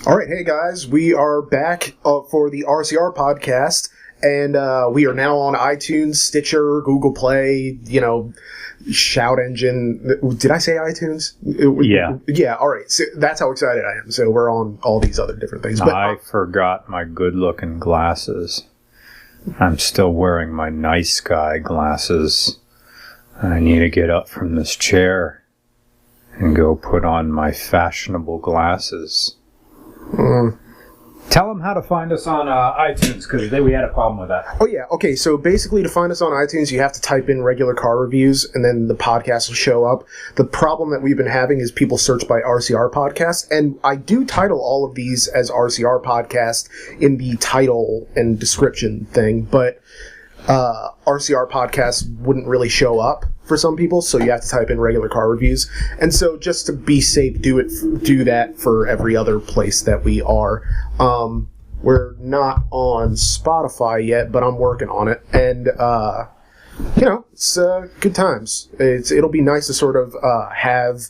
All right, hey guys, we are back for the RCR podcast, and we are now on iTunes, Stitcher, Google Play, shoutengine. Did I say iTunes? Yeah. Yeah, all right. So that's how excited I am. So we're on all these other different things. But, I forgot my good-looking glasses. I'm still wearing my nice guy glasses. I need to get up from this chair and go put on my fashionable glasses. Tell them how to find us on iTunes, because we had a problem with that. Oh, yeah. Okay, so basically to find us on iTunes, you have to type in regular car reviews, and then the podcast will show up. The problem that we've been having is people search by RCR podcast, and I do title all of these as RCR podcast in the title and description thing, but RCR podcast wouldn't really show up for some people, so you have to type in regular car reviews. And so just to be safe, do that for every other place that we are. We're not on Spotify yet, but I'm working on it, and it's good times. It'll be nice to sort of have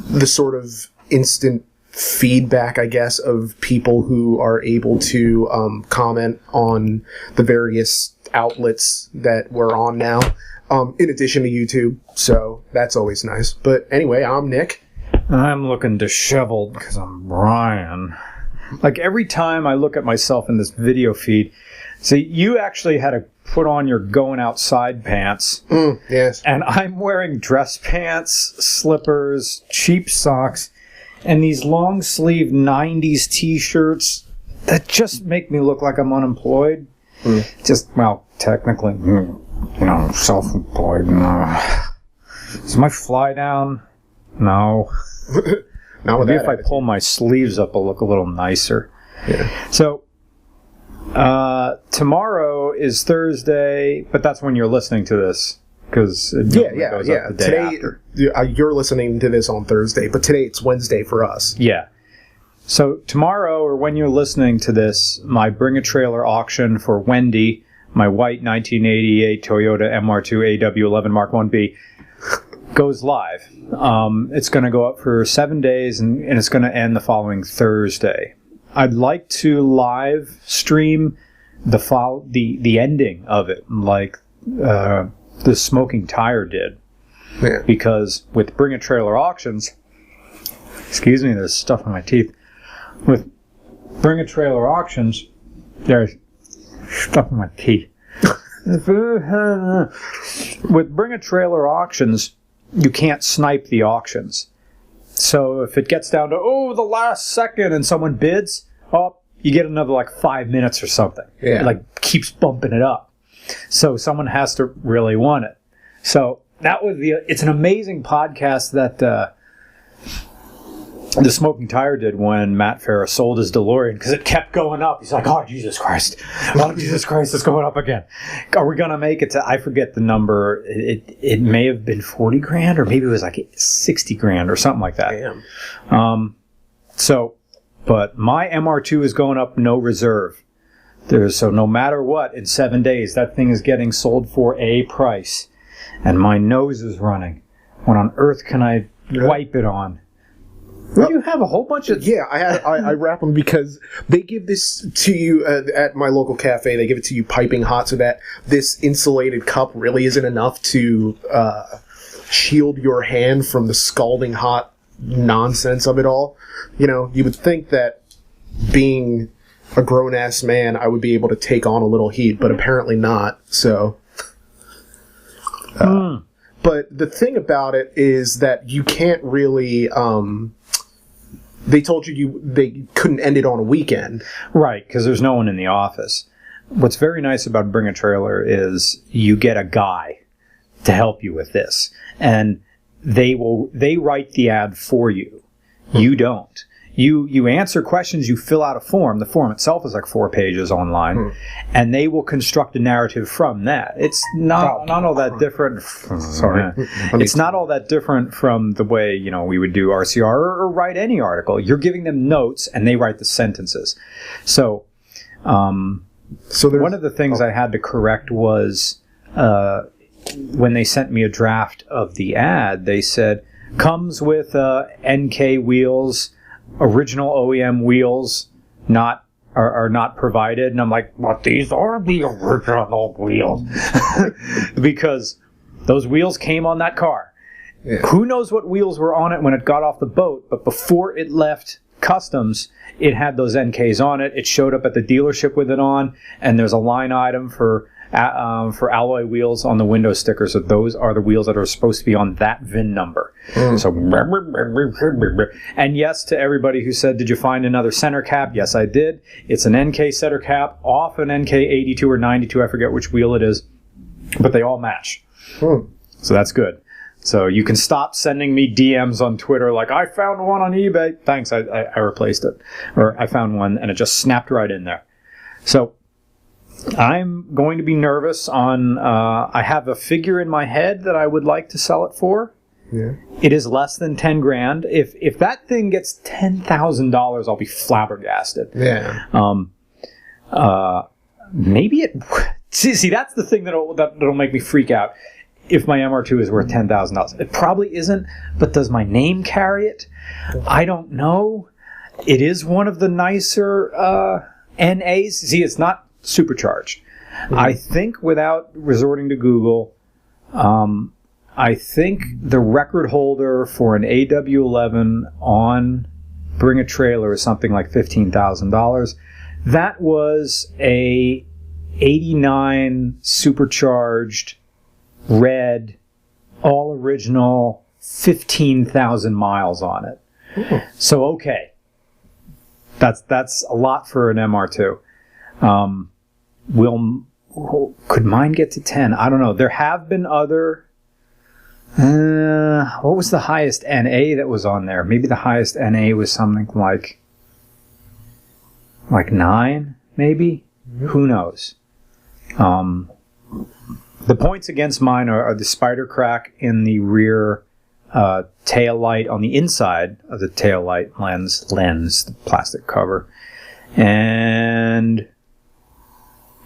the sort of instant feedback, I guess, of people who are able to comment on the various outlets that we're on now, in addition to YouTube, so that's always nice. But anyway, I'm Nick. I'm looking disheveled because I'm Brian. Like, every time I look at myself in this video feed, see, you actually had to put on your going outside pants. Yes. And I'm wearing dress pants, slippers, cheap socks, and these long sleeve 90s t-shirts that just make me look like I'm unemployed. Technically, self-employed. Is my fly down? No. Not with Maybe that if I attitude. pull my sleeves up, I'll look a little nicer. Yeah. So, tomorrow is Thursday, but that's when you're listening to this. Because Yeah. goes up the day Today, after. you're listening to this on Thursday, but today it's Wednesday for us. Yeah. So tomorrow, or when you're listening to this, my Bring a Trailer auction for Wendy, my white 1988 Toyota MR2 AW11 Mark 1B, goes live. It's going to go up for 7 days, and it's going to end the following Thursday. I'd like to live stream the ending of it, like the Smoking Tire did. Yeah. Because with Bring a Trailer auctions, excuse me, there's stuff in my teeth. With Bring a Trailer auctions, there's stuff in my teeth. With Bring a Trailer auctions, you can't snipe the auctions. So if it gets down to, the last second and someone bids, you get another 5 minutes or something. Yeah. It keeps bumping it up. So someone has to really want it. So that was it's an amazing podcast that the Smoking Tire did when Matt Farah sold his DeLorean, because it kept going up. He's like, oh, Jesus Christ. Oh, Jesus Christ, it's going up again. Are we going to make it to, I forget the number. It may have been 40 grand, or maybe it was 60 grand or something like that. Damn. But my MR2 is going up no reserve. So no matter what, in 7 days, that thing is getting sold for a price. And my nose is running. What on earth can I wipe it on? Would you have a whole bunch of... Yeah, I wrap them because they give this to you at my local cafe. They give it to you piping hot, so that this insulated cup really isn't enough to shield your hand from the scalding hot nonsense of it all. You would think that being a grown-ass man, I would be able to take on a little heat, but apparently not, so... But the thing about it is that you can't really... they told you they couldn't end it on a weekend. Right, because there's no one in the office. What's very nice about Bring a Trailer is you get a guy to help you with this. And they write the ad for you. You don't. You answer questions, you fill out a form. The form itself is 4 pages online. And they will construct a narrative from that. It's not all that different. Sorry. It's not all that different from the way, we would do RCR or write any article. You're giving them notes, and they write the sentences. So one of the things I had to correct was when they sent me a draft of the ad, they said, comes with NK wheels, original OEM wheels are not provided, and I'm like, but these are the original wheels because those wheels came on that car. Yeah. Who knows what wheels were on it when it got off the boat, but before it left customs, it had those NKs on it. It showed up at the dealership with it on, and there's a line item for alloy wheels on the window sticker. So those are the wheels that are supposed to be on that VIN number. So, and yes, to everybody who said, did you find another center cap? Yes, I did. It's an NK center cap off an NK 82 or 92. I forget which wheel it is, but they all match. So that's good. So you can stop sending me DMs on Twitter like, I found one on eBay. Thanks, I replaced it. Or I found one and it just snapped right in there. So I'm going to be nervous on, I have a figure in my head that I would like to sell it for. Yeah. It is less than 10 grand. If that thing gets $10,000, I'll be flabbergasted. Yeah. Maybe it, see, that's the thing that'll make me freak out. If my MR2 is worth $10,000. It probably isn't, but does my name carry it? I don't know. It is one of the nicer NAs. See, it's not supercharged. I think without resorting to Google, I think the record holder for an AW11 on Bring a Trailer is something like $15,000. That was a 89 supercharged red, all original, 15,000 miles on it. Ooh. So okay, that's a lot for an MR2. Could mine get to 10? I don't know. There have been other. What was the highest NA that was on there? Maybe the highest NA was something like 9, maybe. Mm-hmm. Who knows? The points against mine are the spider crack in the rear tail light on the inside of the tail light lens, the plastic cover. And,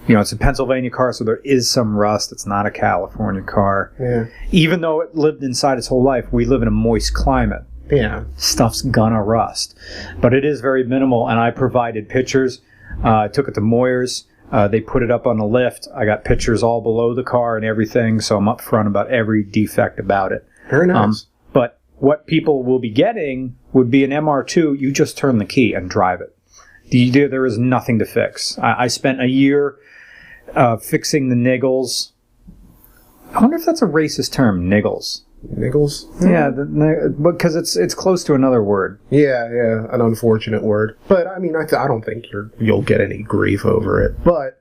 it's a Pennsylvania car, so there is some rust. It's not a California car. Yeah. Even though it lived inside its whole life, we live in a moist climate. Yeah. Stuff's gonna rust. But it is very minimal, and I provided pictures. I took it to Moyer's. They put it up on the lift. I got pictures all below the car and everything, so I'm upfront about every defect about it. Very nice. But what people will be getting would be an MR2. You just turn the key and drive it. There is nothing to fix. I spent a year fixing the niggles. I wonder if that's a racist term, niggles. Niggles? Yeah, because it's close to another word. Yeah, an unfortunate word. But I mean, I don't think you'll get any grief over it. But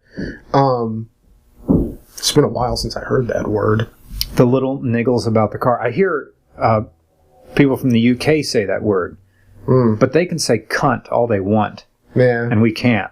it's been a while since I heard that word. The little niggles about the car. I hear people from the UK say that word, but they can say cunt all they want, and we can't.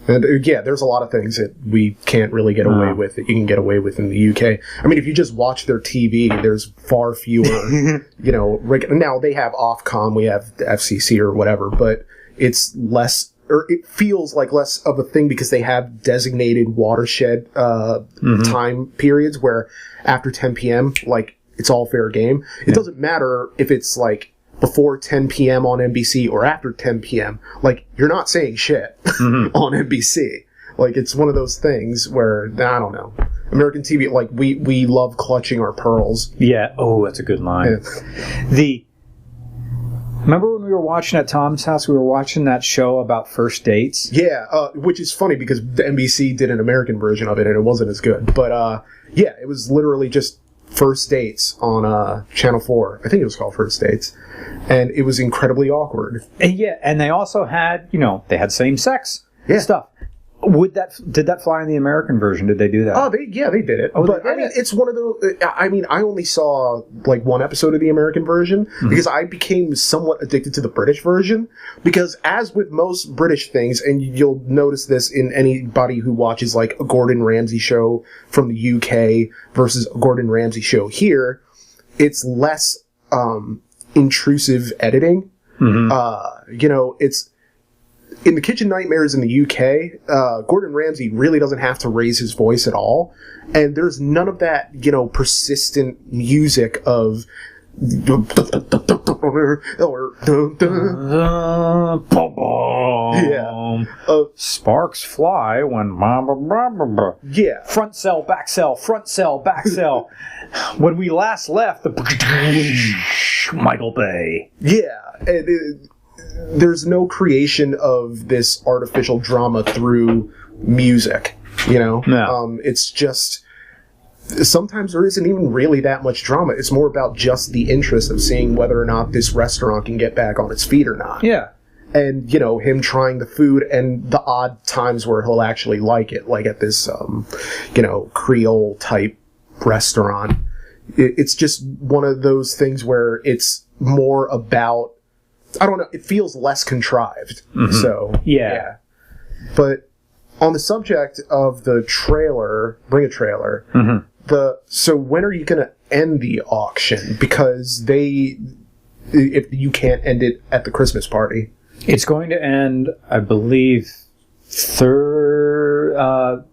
And there's a lot of things that we can't really get away with that you can get away with in the UK. I mean, if you just watch their TV, there's far fewer, now they have Ofcom, we have the FCC or whatever, but it's less, or it feels like less of a thing because they have designated watershed time periods where after 10 p.m., like, it's all fair game. It doesn't matter if it's like before 10 p.m. on NBC or after 10 p.m. Like, you're not saying shit on NBC. Like, it's one of those things where, I don't know. American TV, like, we love clutching our pearls. Yeah. Oh, that's a good line. Yeah. Remember when we were watching at Tom's house, we were watching that show about first dates? Yeah, which is funny because the NBC did an American version of it and it wasn't as good. But, it was literally just First Dates on Channel 4. I think it was called First Dates. And it was incredibly awkward. And they also had, they had same-sex stuff. Did that fly in the American version? Did they do that? Oh, they did it. Oh, but I mean, it's one of those. I mean, I only saw like one episode of the American version because I became somewhat addicted to the British version. Because as with most British things, and you'll notice this in anybody who watches like a Gordon Ramsay show from the UK versus a Gordon Ramsay show here, it's less intrusive editing. It's. In the Kitchen Nightmares in the UK, Gordon Ramsay really doesn't have to raise his voice at all. And there's none of that, persistent music of Yeah. Sparks fly when yeah. Front cell, back cell, front cell, back cell. When we last left, the Michael Bay. Yeah. There's no creation of this artificial drama through music, you know? No. It's just... Sometimes there isn't even really that much drama. It's more about just the interest of seeing whether or not this restaurant can get back on its feet or not. Yeah. And, you know, him trying the food and the odd times where he'll actually like it, like at this, you know, Creole-type restaurant. It's just one of those things where it's more about, I don't know, it feels less contrived. Mm-hmm. So, yeah. But on the subject of the trailer, Bring a Trailer, mm-hmm. So when are you going to end the auction? Because if you can't end it at the Christmas party. It's going to end, I believe, the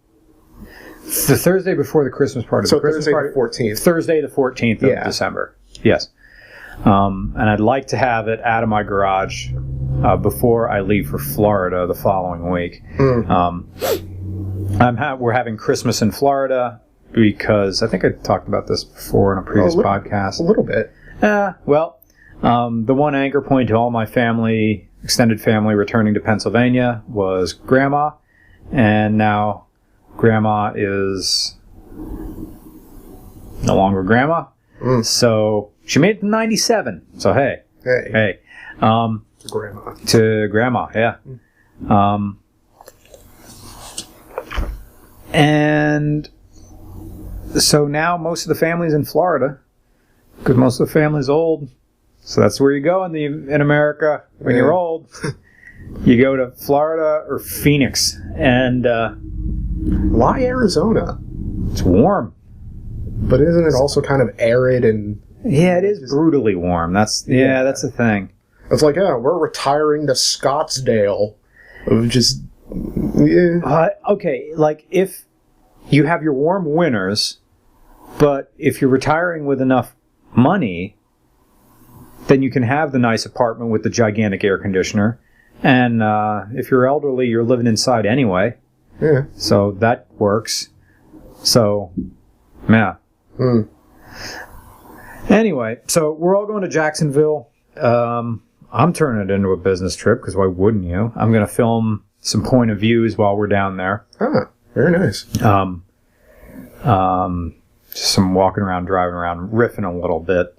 Thursday before the Christmas party. So the Christmas Thursday party, the 14th. Thursday the 14th of December. Yes. And I'd like to have it out of my garage before I leave for Florida the following week. We're having Christmas in Florida because I think I talked about this before in a previous podcast. A little bit. The one anchor point to all my family, extended family returning to Pennsylvania was Grandma, and now Grandma is no longer Grandma. So she made it to 97. So hey. To Grandma, yeah. And so now most of the family's in Florida because most of the family's old. So that's where you go in America when you're old. You go to Florida or Phoenix. And why Arizona? It's warm. But isn't it also kind of arid and... Yeah, it is brutally warm. That's the thing. It's like, we're retiring to Scottsdale. Okay, like if you have your warm winters, but if you're retiring with enough money, then you can have the nice apartment with the gigantic air conditioner. And if you're elderly, you're living inside anyway. Yeah. So that works. So, yeah. Anyway, so we're all going to Jacksonville. I'm turning it into a business trip, because why wouldn't you? I'm going to film some point of views while we're down there. Ah, very nice. Just some walking around, driving around, riffing a little bit.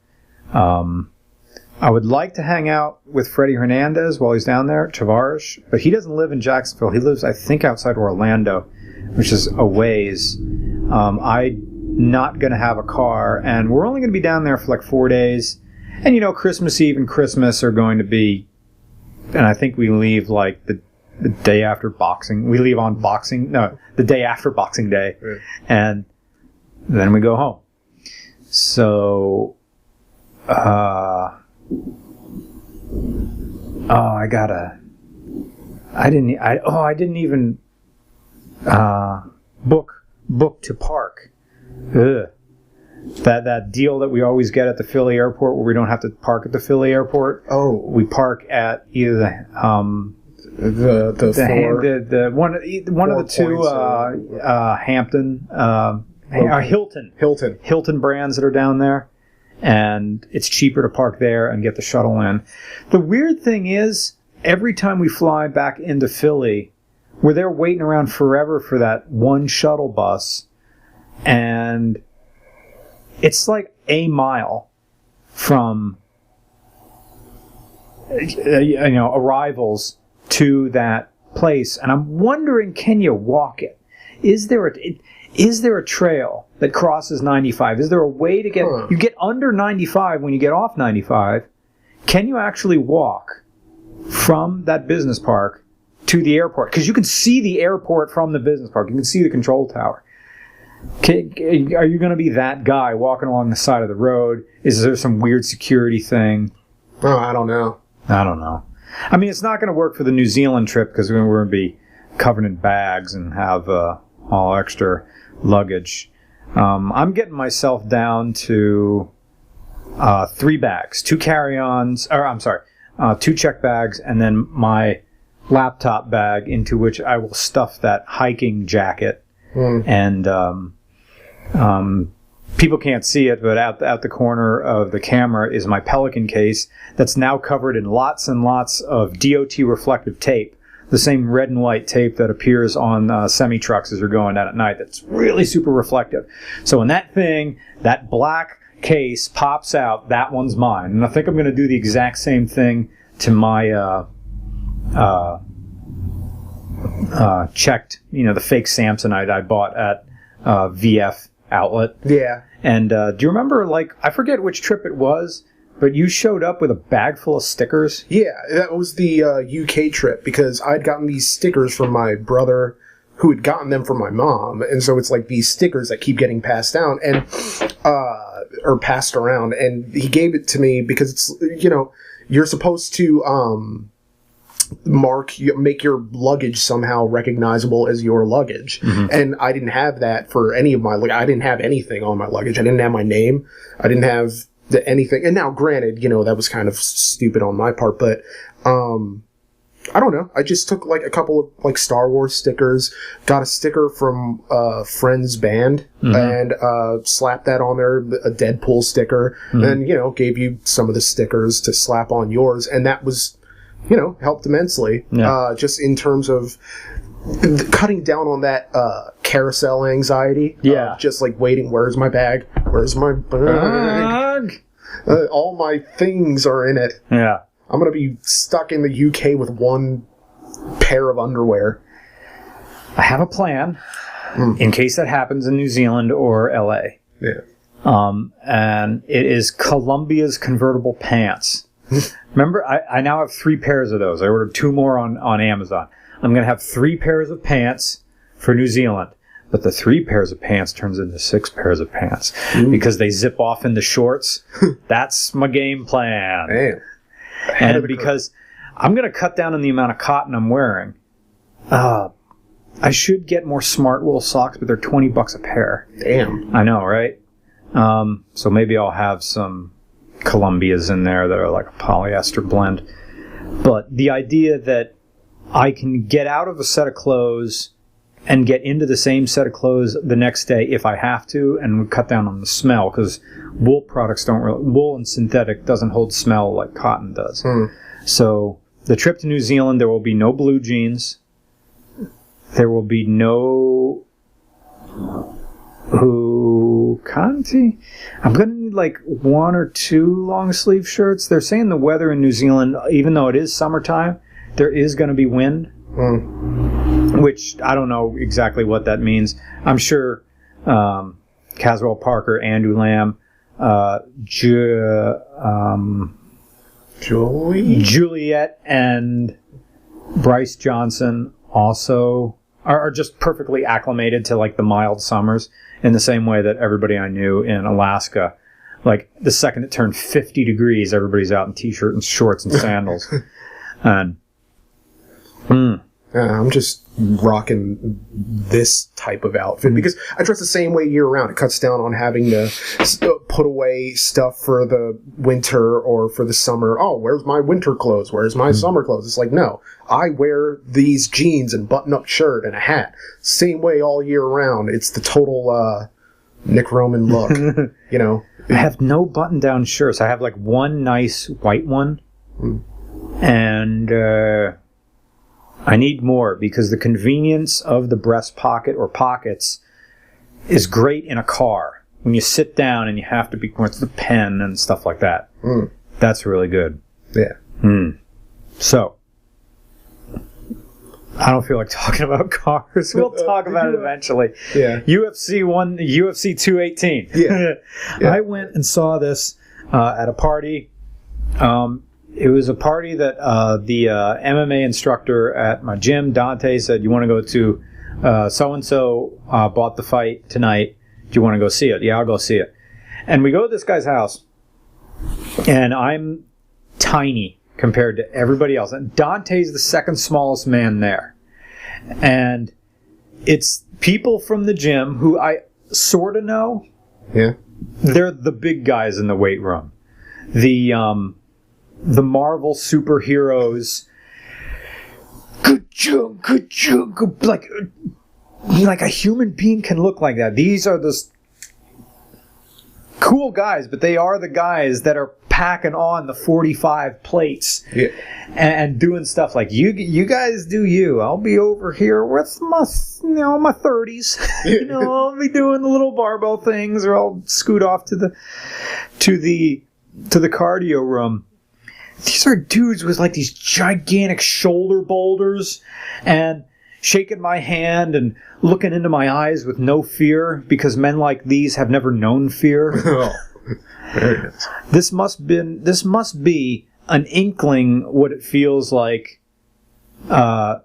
I would like to hang out with Freddie Hernandez while he's down there, Tavares, but he doesn't live in Jacksonville. He lives, I think, outside Orlando, which is a ways. I'm not going to have a car, and we're only going to be down there for like 4 days. And, you know, Christmas Eve and Christmas are going to be, and I think we leave like the day after Boxing. We leave on the day after Boxing Day, right. And then we go home. So, I didn't even book to park. Ugh. That deal that we always get at the Philly airport where we don't have to park at the Philly airport. Oh, we park at either one of the two Hampton Hilton brands that are down there, and it's cheaper to park there and get the shuttle in. The weird thing is, every time we fly back into Philly, we're there waiting around forever for that one shuttle bus, and it's like a mile from arrivals to that place, and I'm wondering, can you walk it? Is there a trail that crosses 95? Is there a way to get you get under 95 when you get off 95? Can you actually walk from that business park to the airport? Because you can see the airport from the business park. You can see the control tower. Are you going to be that guy walking along the side of the road? Is there some weird security thing? Oh, I don't know. I mean, it's not going to work for the New Zealand trip because we're going to be covered in bags and have all extra luggage. I'm getting myself down to 3 bags, 2 carry-ons, or I'm sorry, 2 check bags, and then my laptop bag into which I will stuff that hiking jacket. And people can't see it, but out the corner of the camera is my Pelican case that's now covered in lots and lots of DOT reflective tape, the same red and white tape that appears on semi-trucks as you're going down at night. That's really super reflective. So when that black case pops out, that one's mine. And I think I'm going to do the exact same thing to my checked, the fake Samsonite I bought at VF outlet. Yeah. And do you remember, I forget which trip it was, but you showed up with a bag full of stickers? Yeah, that was the UK trip, because I'd gotten these stickers from my brother, who had gotten them from my mom, and so it's like these stickers that keep getting passed down, and or passed around, and he gave it to me because it's, you're supposed to make your luggage somehow recognizable as your luggage. And I didn't have that for any of my, I didn't have anything on my luggage. I didn't have my name. I didn't have anything. And now, granted, that was kind of stupid on my part, but I don't know. I just took a couple of Star Wars stickers, got a sticker from a friend's band, and slapped that on there, a Deadpool sticker, and gave you some of the stickers to slap on yours, and that was, helped immensely. Just in terms of cutting down on that carousel anxiety. Just waiting, where's my bag? Where's my bag? All my things are in it. Yeah. I'm going to be stuck in the UK with one pair of underwear. I have a plan in case that happens in New Zealand or LA. Yeah. And it is Columbia's convertible pants. Remember, I now have 3 pairs of those. I ordered 2 more on Amazon. I'm going to have 3 pairs of pants for New Zealand. But the 3 pairs of pants turns into 6 pairs of pants because they zip off into shorts. That's my game plan. Man. And because I'm going to cut down on the amount of cotton I'm wearing. I should get more smart wool socks, but they're $20 a pair. Damn. I know, right? So maybe I'll have some Columbias in there that are like a polyester blend. But the idea that I can get out of a set of clothes and get into the same set of clothes the next day if I have to, and cut down on the smell, because wool products wool and synthetic doesn't hold smell like cotton does. So the trip to New Zealand, there will be no blue jeans. There will be no Kanti. I'm going to need 1 or 2 long sleeve shirts. They're saying the weather in New Zealand, even though it is summertime, there is going to be wind. Which I don't know exactly what that means. I'm sure Caswell Parker, Andrew Lamb, Juliet, and Bryce Johnson also are just perfectly acclimated to the mild summers, in the same way that everybody I knew in Alaska, the second it turned 50 degrees, everybody's out in t-shirt and shorts and sandals. And I'm just rocking this type of outfit because I dress the same way year round. It cuts down on having to put away stuff for the winter or for the summer. Oh, where's my winter clothes? Where's my summer clothes? It's no. I wear these jeans and button-up shirt and a hat. Same way all year round. It's the total Nick Roman look. I have no button-down shirts. I have one nice white one. And I need more, because the convenience of the breast pocket or pockets is great in a car. When you sit down and you have to be with the pen and stuff like that. That's really good. Yeah. So, I don't feel like talking about cars. We'll talk about it eventually. Yeah. UFC 218. Yeah. I went and saw this at a party. It was a party that the MMA instructor at my gym, Dante, said, you want to go to so-and-so bought the fight tonight. Do you want to go see it? Yeah, I'll go see it. And we go to this guy's house, and I'm tiny compared to everybody else. And Dante's the second smallest man there. And it's people from the gym who I sort of know. Yeah. They're the big guys in the weight room. the Marvel superheroes. Good joke, like a human being can look like that. These are the cool guys, but they are the guys that are packing on the 45 plates and doing stuff like you guys do you. I'll be over here with my 30s. I'll be doing the little barbell things, or I'll scoot off to the cardio room. These are dudes with like these gigantic shoulder boulders and shaking my hand and looking into my eyes with no fear, because men like these have never known fear. There it is. This must be an inkling what it feels like to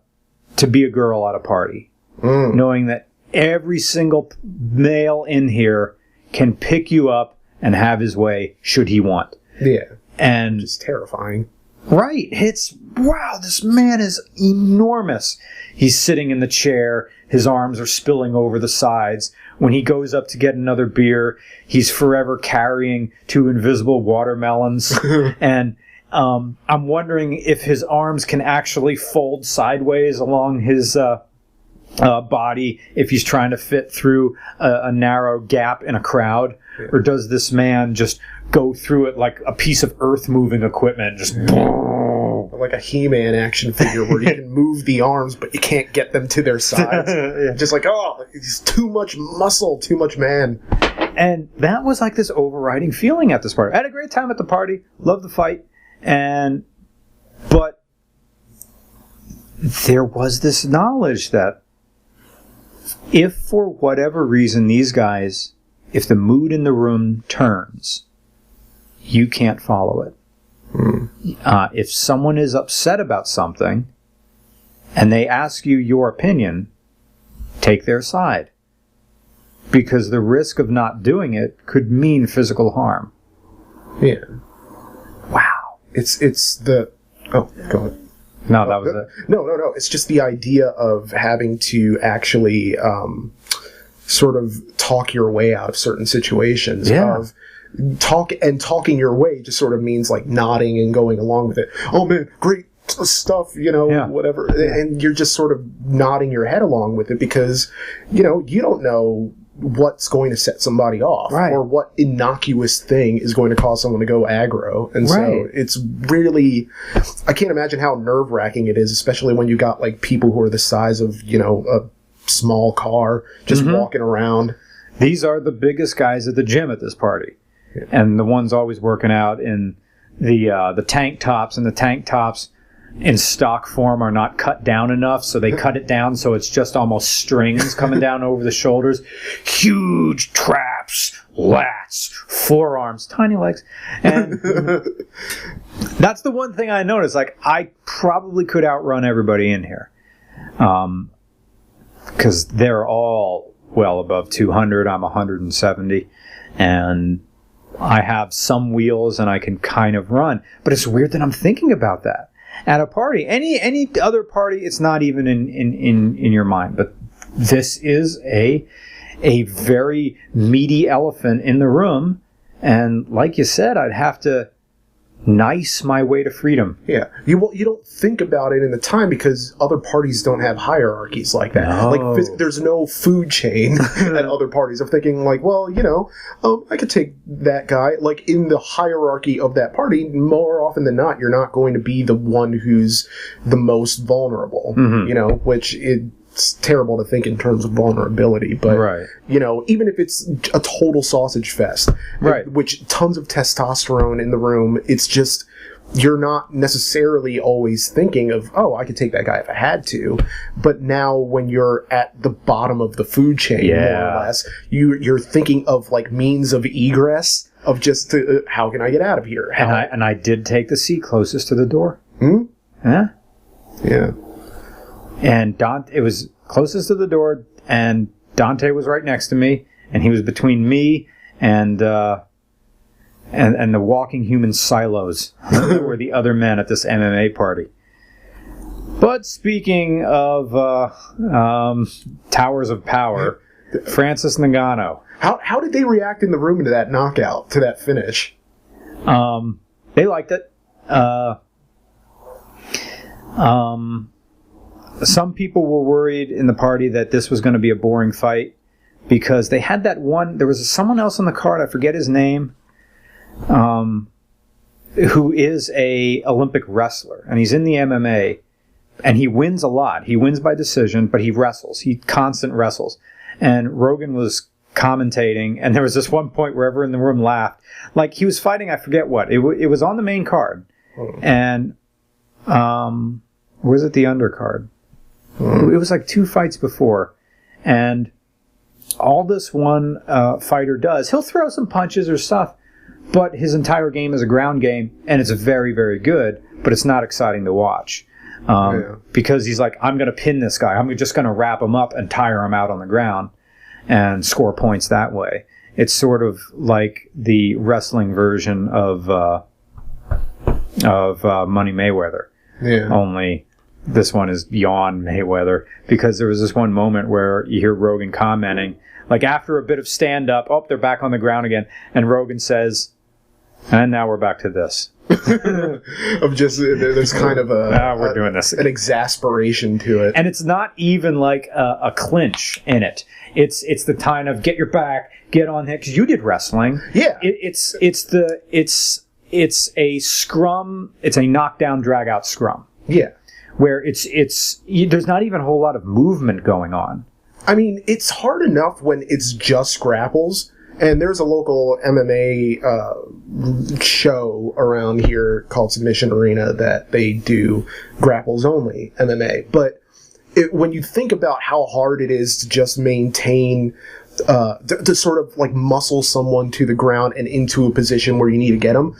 be a girl at a party. Knowing that every single male in here can pick you up and have his way should he want. Yeah. And it's terrifying. Right. It's, wow, this man is enormous. He's sitting in the chair. His arms are spilling over the sides. When he goes up to get another beer, he's forever carrying 2 invisible watermelons. And I'm wondering if his arms can actually fold sideways along his body if he's trying to fit through a narrow gap in a crowd. Yeah. Or does this man just go through it like a piece of earth-moving equipment, just like a He-Man action figure where you can move the arms, but you can't get them to their sides. Yeah. Just like, he's too much muscle, too much man. And that was like this overriding feeling at this party. I had a great time at the party, loved the fight, but there was this knowledge that if for whatever reason these guys, if the mood in the room turns, you can't follow it. If someone is upset about something and they ask you your opinion, take their side. Because the risk of not doing it could mean physical harm. Yeah. Wow. It's the... Oh, go ahead. No, that was it. No. It's just the idea of having to actually sort of talk your way out of certain situations. Yeah. Talking your way just sort of means like nodding and going along with it. Oh man, great stuff, whatever. Yeah. And you're just sort of nodding your head along with it because, you don't know what's going to set somebody off, right, or what innocuous thing is going to cause someone to go aggro. And so it's really, I can't imagine how nerve-wracking it is, especially when you got like people who are the size of, a small car just walking around. These are the biggest guys at the gym at this party. Yeah. And the ones always working out in the tank tops, and the tank tops in stock form are not cut down enough, so they cut it down so it's just almost strings coming down over the shoulders. Huge traps, lats, forearms, tiny legs. And that's the one thing I noticed. Like, I probably could outrun everybody in here. Because they're all well above 200. I'm 170. And I have some wheels and I can kind of run. But it's weird that I'm thinking about that at a party. Any other party, it's not even in your mind. But this is a very meaty elephant in the room. And like you said, I'd have to nice my way to freedom. Yeah. You don't think about it in the time because other parties don't have hierarchies like that. No. Like, there's no food chain at other parties. I'm thinking like, well, I could take that guy. Like, in the hierarchy of that party, more often than not, you're not going to be the one who's the most vulnerable, which it's terrible to think in terms of vulnerability, but even if it's a total sausage fest, which tons of testosterone in the room, it's just, you're not necessarily always thinking of, I could take that guy if I had to. But now when you're at the bottom of the food chain, more or less, you're thinking of like means of egress, of just how can I get out of here? And I did take the seat closest to the door. Yeah. And it was closest to the door, and Dante was right next to me, and he was between me and the walking human silos that were the other men at this MMA party. But speaking of towers of power, Francis Ngannou. How did they react in the room to that knockout, to that finish? They liked it. Some people were worried in the party that this was going to be a boring fight because they had that one. There was someone else on the card. I forget his name. Who is a Olympic wrestler, and he's in the MMA, and he wins a lot. He wins by decision, but he wrestles. He constant wrestles. And Rogan was commentating, and there was this one point where everyone in the room laughed. Like, he was fighting, I forget what. It was on the main card. And, was it the undercard? It was like 2 fights before. And all this one fighter does, he'll throw some punches or stuff, but his entire game is a ground game, and it's very, very good, but it's not exciting to watch. Because he's like, I'm going to pin this guy. I'm just going to wrap him up and tire him out on the ground and score points that way. It's sort of like the wrestling version of Money Mayweather. Yeah. Only this one is beyond Mayweather, because there was this one moment where you hear Rogan commenting, like after a bit of stand-up, they're back on the ground again, and Rogan says, and now we're back to this. Of just, there's kind of we're doing this. An exasperation to it. And it's not even like a clinch in it. It's the kind of get your back, get on there, because you did wrestling. Yeah. It's a scrum, it's a knockdown, drag out scrum. Yeah. Where there's not even a whole lot of movement going on. I mean, it's hard enough when it's just grapples. And there's a local MMA show around here called Submission Arena that they do grapples only MMA. But when you think about how hard it is to just maintain, to sort of like muscle someone to the ground and into a position where you need to get them,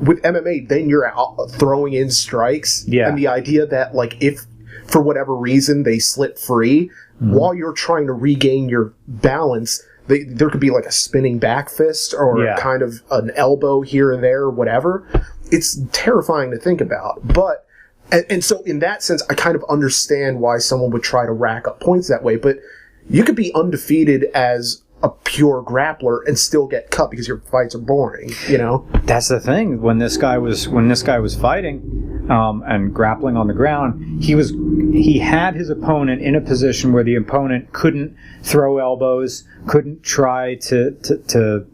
with MMA, then you're out throwing in strikes. Yeah. And the idea that, like, if for whatever reason they slip free, while you're trying to regain your balance, there could be like a spinning back fist or kind of an elbow here and there, whatever. It's terrifying to think about. But, and so in that sense, I kind of understand why someone would try to rack up points that way. But you could be undefeated as a pure grappler and still get cut because your fights are boring, you know? That's the thing. When this guy was fighting and grappling on the ground, he had his opponent in a position where the opponent couldn't throw elbows, couldn't try to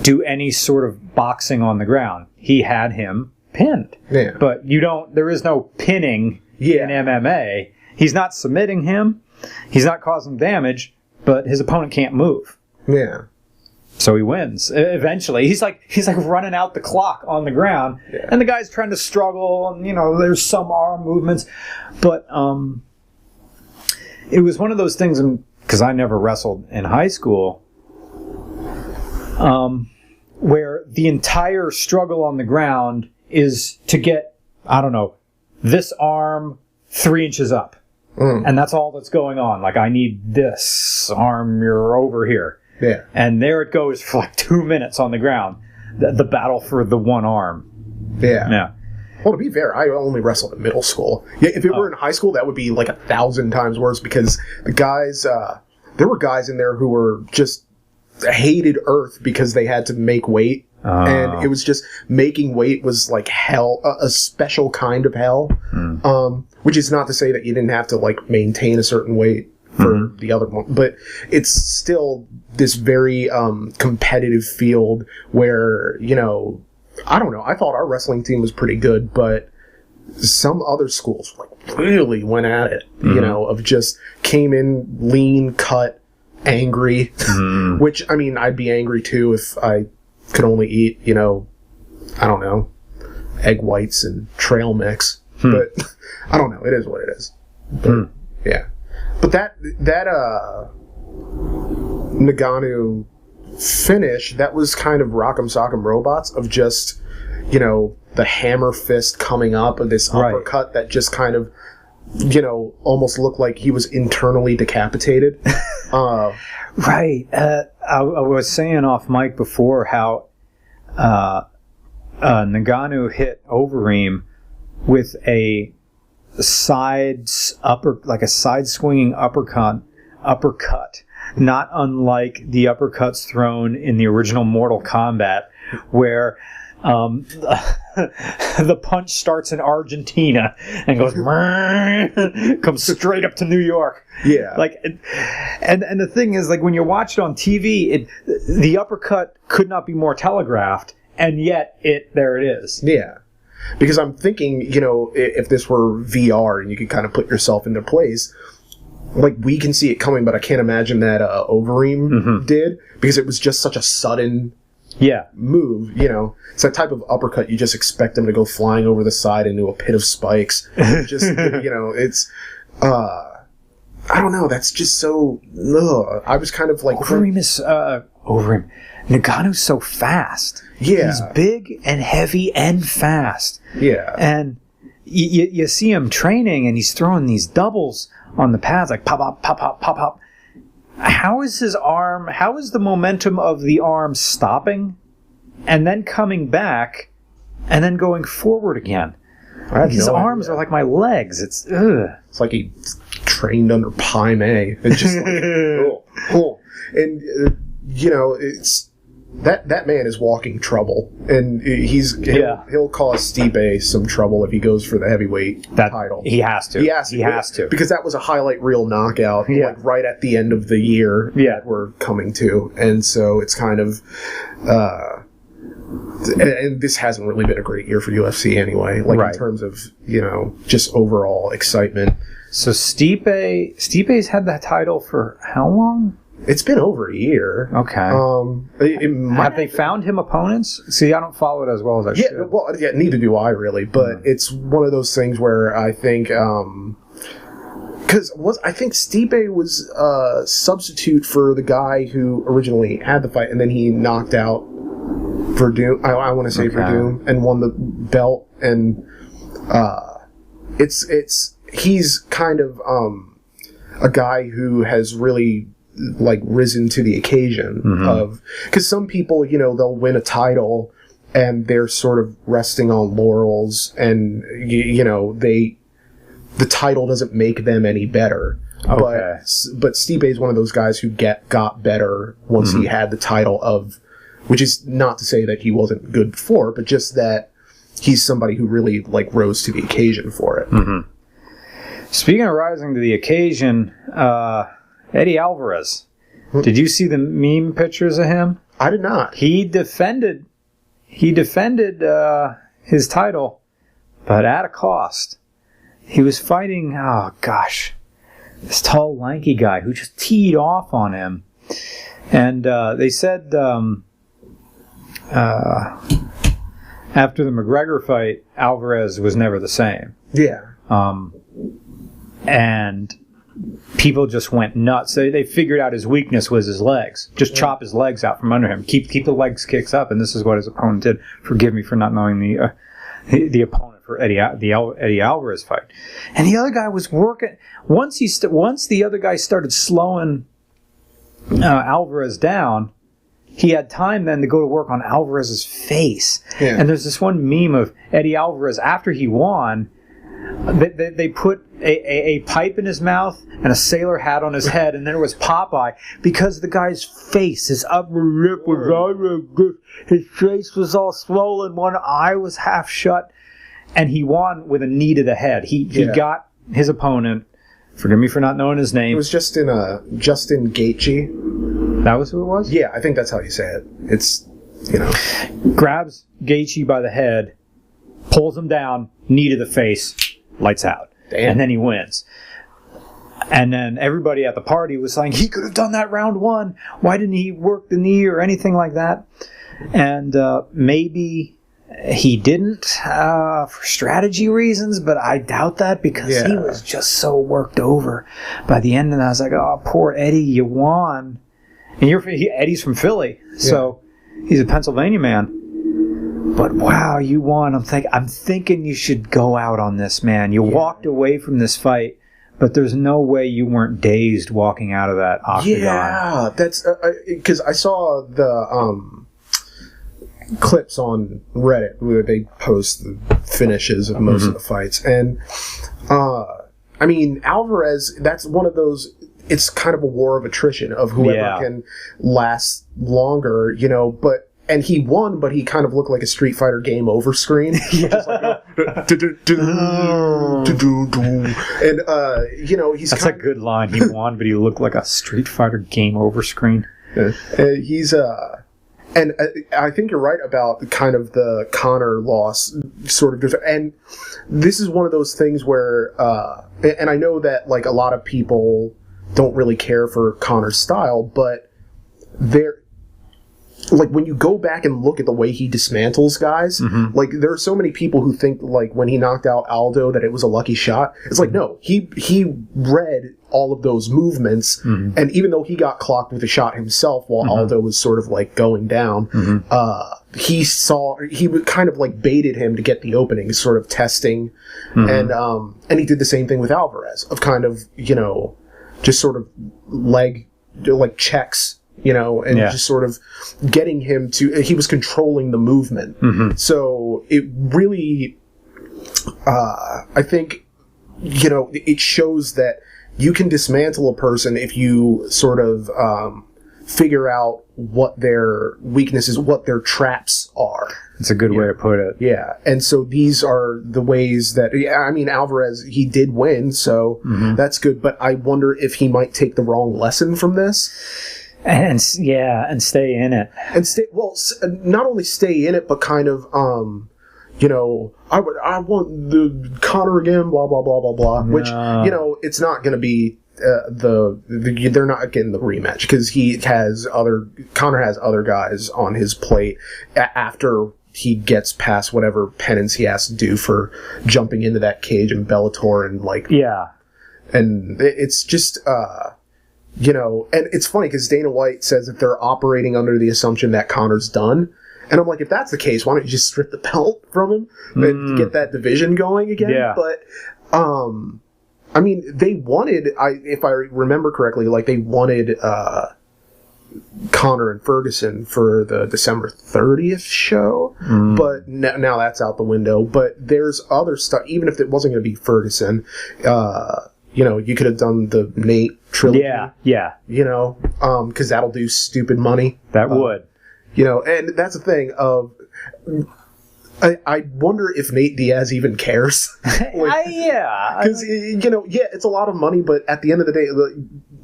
do any sort of boxing on the ground. He had him pinned. Yeah. But there is no pinning in MMA. He's not submitting him. He's not causing damage. But his opponent can't move. Yeah. So he wins. Eventually, he's like running out the clock on the ground, and the guy's trying to struggle, and there's some arm movements, but it was one of those things, because I never wrestled in high school, where the entire struggle on the ground is to get, I don't know, this arm 3 inches up. And that's all that's going on. Like, I need this arm, you're over here. Yeah. And there it goes for like 2 minutes on the ground. The battle for the one arm. Yeah. Yeah. Well, to be fair, I only wrestled in middle school. Yeah, if it were in high school, that would be like 1,000 times worse, because the guys, there were guys in there who were just hated Earth because they had to make weight. And it was just, making weight was like hell, a special kind of hell. Which is not to say that you didn't have to like maintain a certain weight for the other one, but it's still this very competitive field where, I don't know, I thought our wrestling team was pretty good, but some other schools like really went at it, of just came in lean, cut, angry, which, I mean, I'd be angry too if I could only eat, I don't know, egg whites and trail mix. But I don't know. It is what it is. But, yeah. But that Nagano finish, that was kind of Rock'em Sock'em Robots of just, the hammer fist coming up and this uppercut that just kind of, almost looked like he was internally decapitated. Right. I was saying off mic before how Nagano hit Overeem with a side swinging uppercut, not unlike the uppercuts thrown in the original Mortal Kombat, where The punch starts in Argentina and goes comes straight up to New York. Yeah. Like, and the thing is, like, when you watch it on TV, the uppercut could not be more telegraphed, and yet there it is. Yeah. Because I'm thinking, if this were VR and you could kind of put yourself into place, like, we can see it coming, but I can't imagine that Overeem did, because it was just such a sudden move, It's that type of uppercut you just expect them to go flying over the side into a pit of spikes. Just, it's, I don't know, that's just so, I was kind of like... Overeem. Ngannou's so fast. Yeah. He's big and heavy and fast. Yeah. And you see him training, and he's throwing these doubles on the pads, like pop, pop, pop, pop, pop, pop. How is the momentum of the arm stopping and then coming back and then going forward again? His arms are like my legs. It's like he trained under Pai Mei. It's just like, cool. And, it's... That man is walking trouble, and he'll cause Stipe some trouble if he goes for the heavyweight title. He has to. He has to. Because that was a highlight reel knockout, like right at the end of the year that we're coming to, and so it's kind of, and this hasn't really been a great year for UFC anyway, like in terms of just overall excitement. So Stipe's had that title for how long? It's been over a year. Okay. Have they found him opponents? See, I don't follow it as well as I should. Well, neither do I really. But it's one of those things where I think, I think Stipe was a substitute for the guy who originally had the fight, and then he knocked out Verdum. I want to say Verdum, and won the belt. And he's kind of a guy who has really, like, risen to the occasion of, because some people, they'll win a title and they're sort of resting on laurels, and the title doesn't make them any better. Okay. But Stipe is one of those guys who got better once he had the title which is not to say that he wasn't good before, but just that he's somebody who really, like, rose to the occasion for it. Speaking of rising to the occasion, Eddie Alvarez. Did you see the meme pictures of him? I did not. He defended his title, but at a cost. He was fighting, this tall, lanky guy who just teed off on him. And they said after the McGregor fight, Alvarez was never the same. Yeah. And people just went nuts. They figured out his weakness was his legs. Just chop his legs out from under him. Keep the legs kicks up, and this is what his opponent did. Forgive me for not knowing the opponent for Eddie Alvarez fight. And the other guy was working. Once the other guy started slowing Alvarez down, he had time then to go to work on Alvarez's face. Yeah. And there's this one meme of Eddie Alvarez after he won. They put a pipe in his mouth and a sailor hat on his head, and then it was Popeye, because the guy's face, his upper lip was all, his face was all swollen, one eye was half shut, and he won with a knee to the head. He got his opponent. Forgive me for not knowing his name. It was Justin Gaethje. That was who it was? Yeah, I think that's how you say it. It's, grabs Gaethje by the head, pulls him down, knee to the face, lights out. Damn. And then he wins. And then everybody at the party was saying, he could have done that round one. Why didn't he work the knee or anything like that? And maybe he didn't for strategy reasons, but I doubt that, because he was just so worked over by the end. And I was like, oh, poor Eddie, you won. And Eddie's from Philly, so he's a Pennsylvania man. But wow, you won. I'm thinking you should go out on this, man. You walked away from this fight, but there's no way you weren't dazed walking out of that octagon. Yeah, that's because I saw the clips on Reddit where they post the finishes of most of the fights, and I mean, Alvarez. That's one of those. It's kind of a war of attrition of whoever can last longer, But and he won, but he kind of looked like a Street Fighter game over screen. Just like, and he's that's a good line. He won, but he looked like a Street Fighter game over screen. He's and I think you're right about kind of the Connor loss, sort of. And this is one of those things where, and I know that like a lot of people don't really care for Connor's style, but like when you go back and look at the way he dismantles guys, like there are so many people who think like when he knocked out Aldo that it was a lucky shot. It's like, no, he read all of those movements, and even though he got clocked with a shot himself while Aldo was sort of like going down, he kind of like baited him to get the opening, sort of testing, and he did the same thing with Alvarez of kind of just sort of leg like checks. And just sort of getting him to... He was controlling the movement. So it really... I think, it shows that you can dismantle a person if you sort of figure out what their weaknesses, what their traps are. It's a good way to put it. Yeah. And so these are the ways that... I mean, Alvarez, he did win, so that's good. But I wonder if he might take the wrong lesson from this. And stay in it. And not only stay in it, but kind of, I want the Connor again, blah, blah, blah, blah, blah. No. Which, it's not going to be, they're not getting the rematch because Connor has other guys on his plate after he gets past whatever penance he has to do for jumping into that cage in Bellator and like. Yeah. And it's just, and it's funny because Dana White says that they're operating under the assumption that Connor's done. And I'm like, if that's the case, why don't you just strip the belt from him and get that division going again? Yeah. But, I mean, they wanted, if I remember correctly, like they wanted Connor and Ferguson for the December 30th show. But now that's out the window. But there's other stuff, even if it wasn't going to be Ferguson, you could have done the Nate trilogy. Yeah. Because that'll do stupid money. That would. And that's the thing of... I wonder if Nate Diaz even cares. Because, it's a lot of money, but at the end of the day,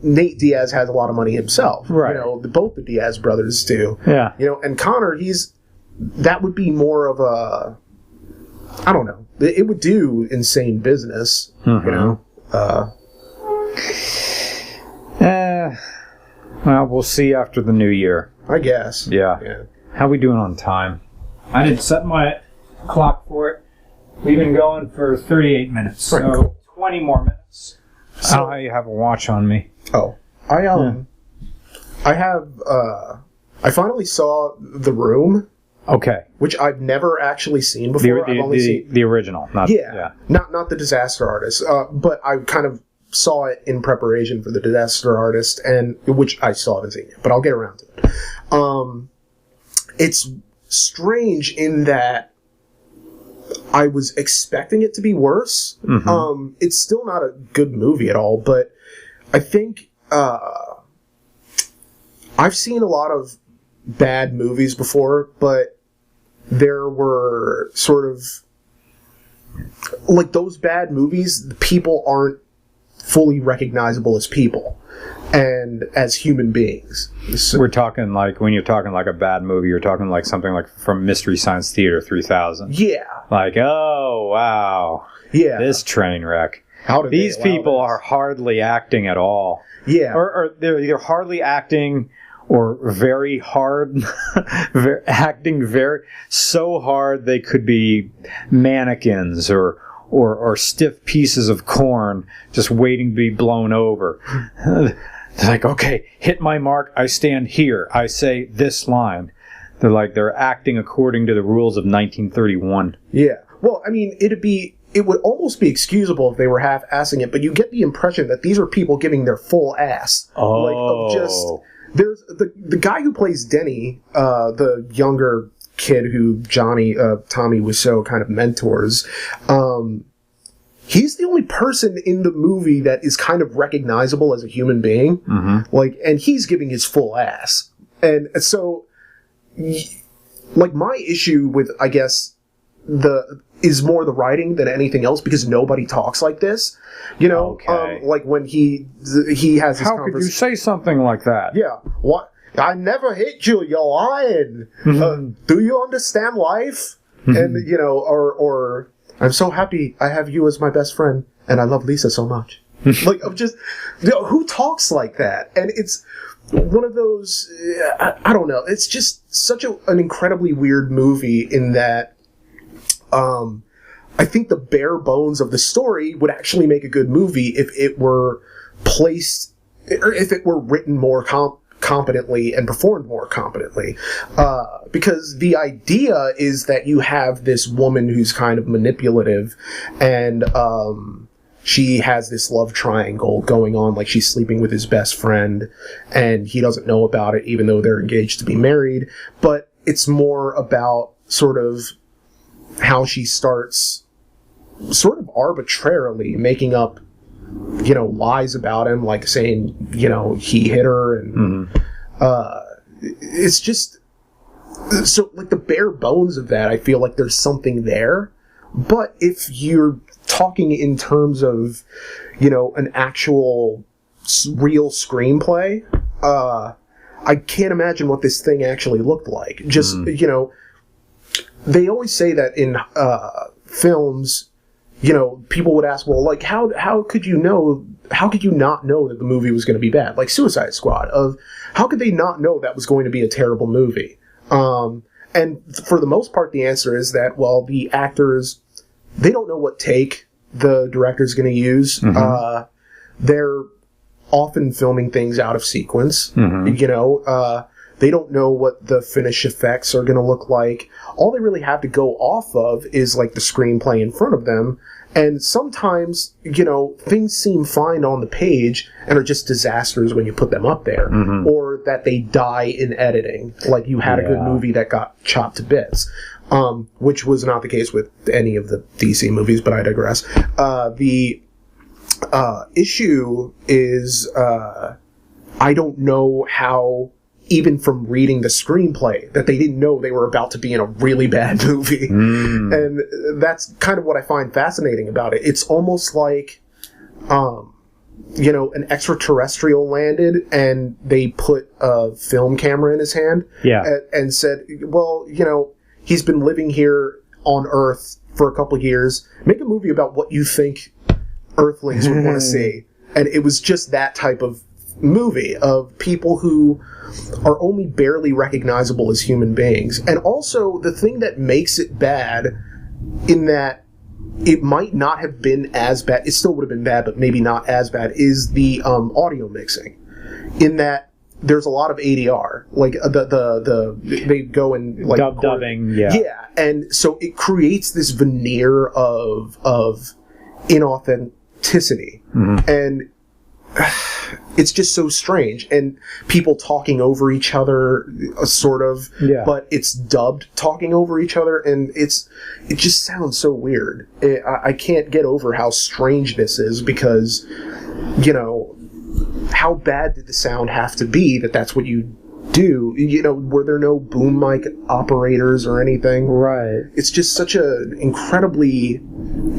Nate Diaz has a lot of money himself. Right. Both the Diaz brothers do. Yeah. And Connor, that would be more of a... I don't know. It would do insane business, Well, we'll see after the new year. I guess. Yeah. How we doing on time? I didn't set my clock for it. We've been going for 38 minutes, so 20 more minutes. So, I don't know how you have a watch on me. Oh. I finally saw The Room. Okay. Which I've never actually seen before. I've only seen the original. Not the Disaster Artist. But I kind of saw it in preparation for the Disaster Artist, and which I still haven't seen yet, but I'll get around to it. It's strange in that I was expecting it to be worse. It's still not a good movie at all, but I think I've seen a lot of bad movies before, but there were sort of like those bad movies, the people aren't fully recognizable as people and as human beings. So, we're talking like, when you're talking like a bad movie, you're talking like something like from Mystery Science Theater 3000. Yeah. Like, oh, wow. Yeah. This train wreck. How did These people are hardly acting at all. Yeah. Or they're either hardly acting or very hard, acting very so hard they could be mannequins or stiff pieces of corn just waiting to be blown over. They're like, okay, hit my mark, I stand here, I say this line. They're acting according to the rules of 1931. Yeah. Well, I mean, it would almost be excusable if they were half-assing it, but you get the impression that these are people giving their full ass. Oh. There's the guy who plays Denny, the younger kid who Tommy Wiseau kind of mentors. He's the only person in the movie that is kind of recognizable as a human being. And he's giving his full ass. And so like, my issue with, I guess, is more the writing than anything else, because nobody talks like this. You know, like when he has this How could you say something like that? Yeah. What? I never hit you, you're lying. Do you understand life? And, you know, or I'm so happy I have you as my best friend, and I love Lisa so much. Like, I'm just, you know, who talks like that? And it's one of those, I don't know, it's just such an incredibly weird movie in that, I think the bare bones of the story would actually make a good movie if it were placed, or if it were written more competently and performed more competently. Because the idea is that you have this woman who's kind of manipulative, and she has this love triangle going on, like she's sleeping with his best friend, and he doesn't know about it, even though they're engaged to be married. But it's more about sort of how she starts sort of arbitrarily making up, you know, lies about him, like saying, you know, he hit her, and it's just, so, like, the bare bones of that, I feel like there's something there. But if you're talking in terms of, you know, an actual real screenplay, I can't imagine what this thing actually looked like. Just, you know, they always say that in films, you know, people would ask, well, like, how could you not know that the movie was going to be bad? Like Suicide Squad, how could they not know that was going to be a terrible movie? And for the most part, the answer is that, well, the actors, they don't know what take the director's going to use. They're often filming things out of sequence. You know, they don't know what the finished effects are going to look like. All they really have to go off of is, like, the screenplay in front of them. And sometimes, you know, things seem fine on the page and are just disasters when you put them up there. Or that they die in editing. Like, you had a good movie that got chopped to bits. Which was not the case with any of the DC movies, but I digress. The issue is, I don't know how, even from reading the screenplay, that they didn't know they were about to be in a really bad movie. And that's kind of what I find fascinating about it. It's almost like, you know, an extraterrestrial landed and they put a film camera in his hand and said, well, you know, he's been living here on Earth for a couple years. Make a movie about what you think Earthlings would want to see. And it was just that type of movie of people who are only barely recognizable as human beings. And also, the thing that makes it bad, in that it might not have been as bad, it still would have been bad, but maybe not as bad, is the audio mixing. In that there's a lot of ADR, like they go and like dubbing, and so it creates this veneer of inauthenticity, and it's just so strange, and people talking over each other, sort of, but it's dubbed talking over each other, and it just sounds so weird. I can't get over how strange this is, because, you know, how bad did the sound have to be that's what you do? You know, were there no boom mic operators or anything? Right. It's just such a incredibly...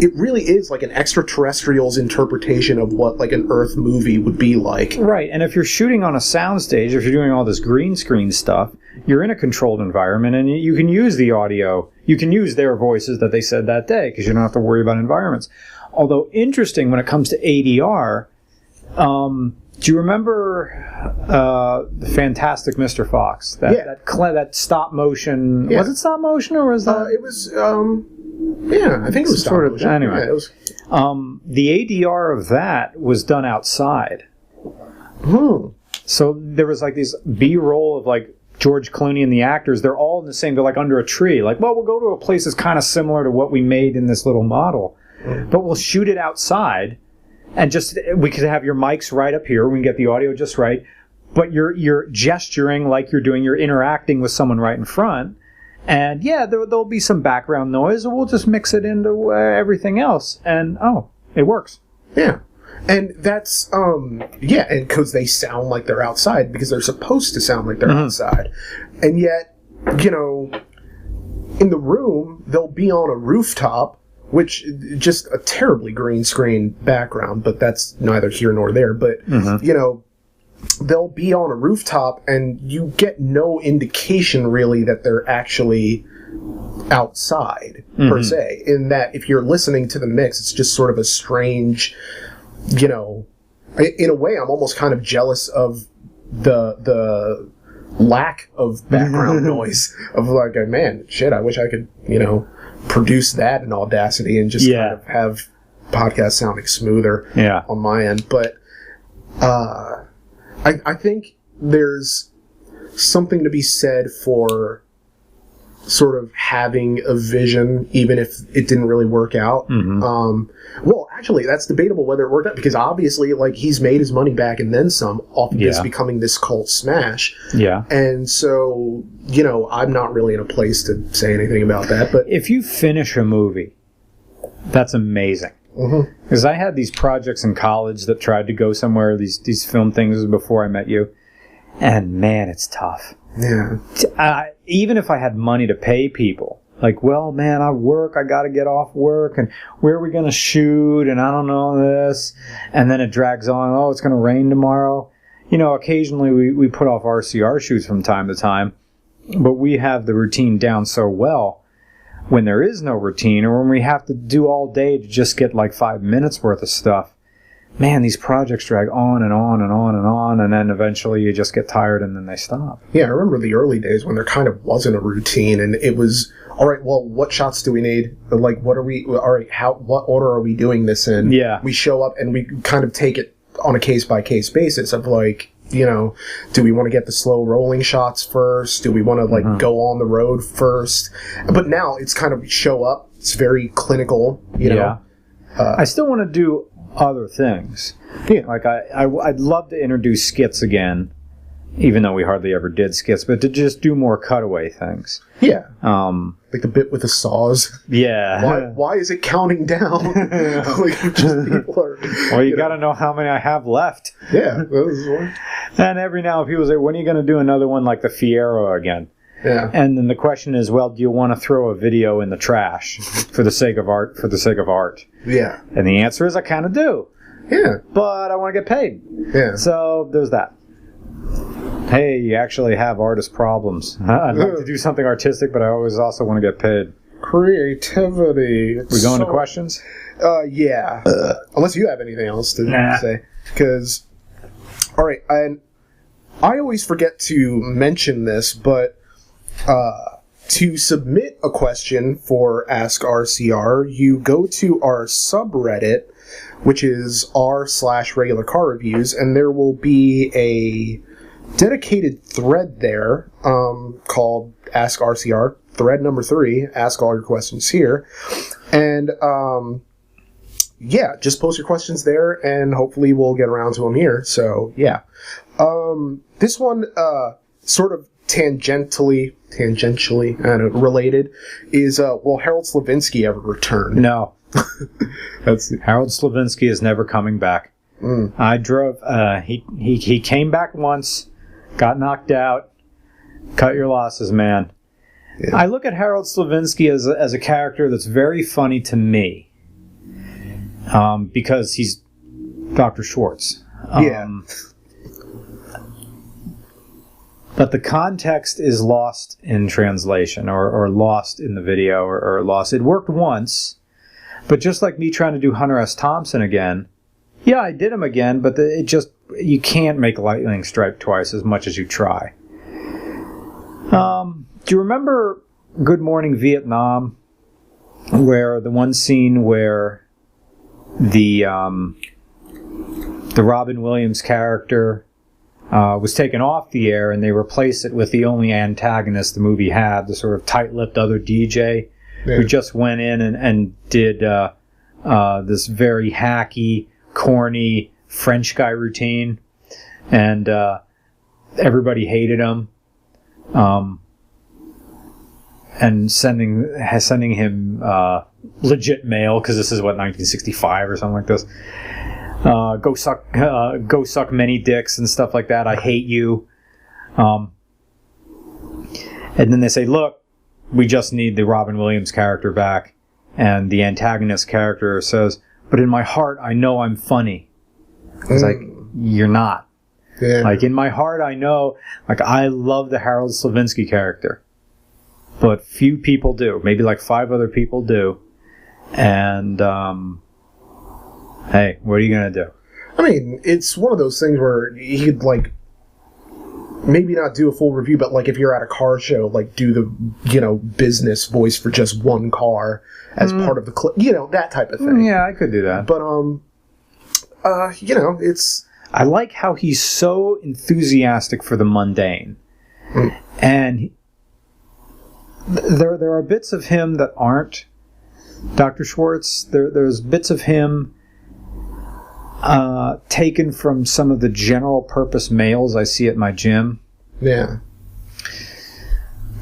It really is like an extraterrestrial's interpretation of what, like, an Earth movie would be like. Right, and if you're shooting on a soundstage, if you're doing all this green screen stuff, you're in a controlled environment, and you can use the audio. You can use their voices that they said that day, because you don't have to worry about environments. Although, interesting, when it comes to ADR... do you remember the Fantastic Mr. Fox? That stop motion. Was it stop motion, or was that? It was. I think it was stop motion. Anyway, it was. The ADR of that was done outside. So there was like these B-roll of like George Clooney and the actors. They're all in the same. They're like under a tree. Like, well, we'll go to a place that's kind of similar to what we made in this little model, but we'll shoot it outside. And just, we could have your mics right up here. We can get the audio just right. But you're gesturing like you're interacting with someone right in front. And yeah, there'll be some background noise, and we'll just mix it into everything else. And, it works. Yeah. And that's, and because they sound like they're outside, because they're supposed to sound like they're outside. And yet, you know, in the room, they'll be on a rooftop, which just a terribly green screen background, but that's neither here nor there. But, you know, they'll be on a rooftop and you get no indication really that they're actually outside per se, in that if you're listening to the mix, it's just sort of a strange, you know, in a way I'm almost kind of jealous of the lack of background noise of like, man, shit, I wish I could, you know, produce that in Audacity and just kind of have podcasts sounding smoother on my end. But I think there's something to be said for sort of having a vision, even if it didn't really work out. Well, actually, that's debatable whether it worked out, because obviously, like, he's made his money back and then some off of this becoming this cult smash. And so, you know, I'm not really in a place to say anything about that. But if you finish a movie, that's amazing. Because I had these projects in college that tried to go somewhere, these film things before I met you, and man, it's tough. Even if I had money to pay people, like, well, man, I got to get off work, and where are we going to shoot, and I don't know this, and then it drags on, oh, it's going to rain tomorrow. You know, occasionally we put off RCR shoots from time to time, but we have the routine down so well. When there is no routine, or when we have to do all day to just get like 5 minutes worth of stuff, man, these projects drag on and on and on and on, and then eventually you just get tired and then they stop. Yeah, I remember the early days when there kind of wasn't a routine, and it was, all right, well, what shots do we need? Like, what order are we doing this in? We show up and we kind of take it on a case-by-case basis of, like, you know, do we want to get the slow rolling shots first? Do we want to, like, go on the road first? But now it's kind of show up. It's very clinical, you know. I still want to do other things. Like, I'd love to introduce skits again, even though we hardly ever did skits, but to just do more cutaway things. Like the bit with the saws. Why is it counting down? Like, just people are, well, you got to know how many I have left. That was one. And every now people say, when are you going to do another one like the Fiero again? And then the question is, well, do you want to throw a video in the trash for the sake of art? And the answer is, I kind of do. But I want to get paid. So there's that. Hey, you actually have artist problems. I'd like to do something artistic, but I always also want to get paid. Creativity. We going to questions? Unless you have anything else to say. Because, all right, and I always forget to mention this, but to submit a question for Ask RCR, you go to our subreddit, which is r/regular car reviews, and there will be a dedicated thread there called Ask RCR, thread number 3, ask all your questions here. And just post your questions there, and hopefully we'll get around to them here. So this one sort of tangentially related is will Harold Slovinski ever return? No. Harold Slovinski is never coming back. I drove he came back once, got knocked out. Cut your losses, man. I look at Harold Slovinski as a character that's very funny to me, because he's Dr. Schwartz. But the context is lost in translation, or lost in the video, or lost. It worked once, but just like me trying to do Hunter S. Thompson again, I did him again, but you can't make lightning strike twice as much as you try. Do you remember Good Morning Vietnam, where the one scene where the Robin Williams character was taken off the air, and they replaced it with the only antagonist the movie had, the sort of tight-lipped other DJ who just went in and did this very hacky, corny French guy routine, and everybody hated him, and sending him legit mail, because this is 1965 or something like this. Go suck many dicks and stuff like that. I hate you. And then they say, look, we just need the Robin Williams character back, and the antagonist character says, "But in my heart, I know I'm funny." It's like, you're not. Yeah. Like, in my heart, I know, like, I love the Harold Slovinski character, but few people do. Maybe like 5 other people do. And, hey, what are you going to do? I mean, it's one of those things where you could, like, maybe not do a full review, but, like, if you're at a car show, like, do the, business voice for just one car as part of the clip, that type of thing. Yeah, I could do that. But, it's... I like how he's so enthusiastic for the mundane. And there are bits of him that aren't Dr. Schwartz. There's bits of him taken from some of the general purpose males I see at my gym. Yeah.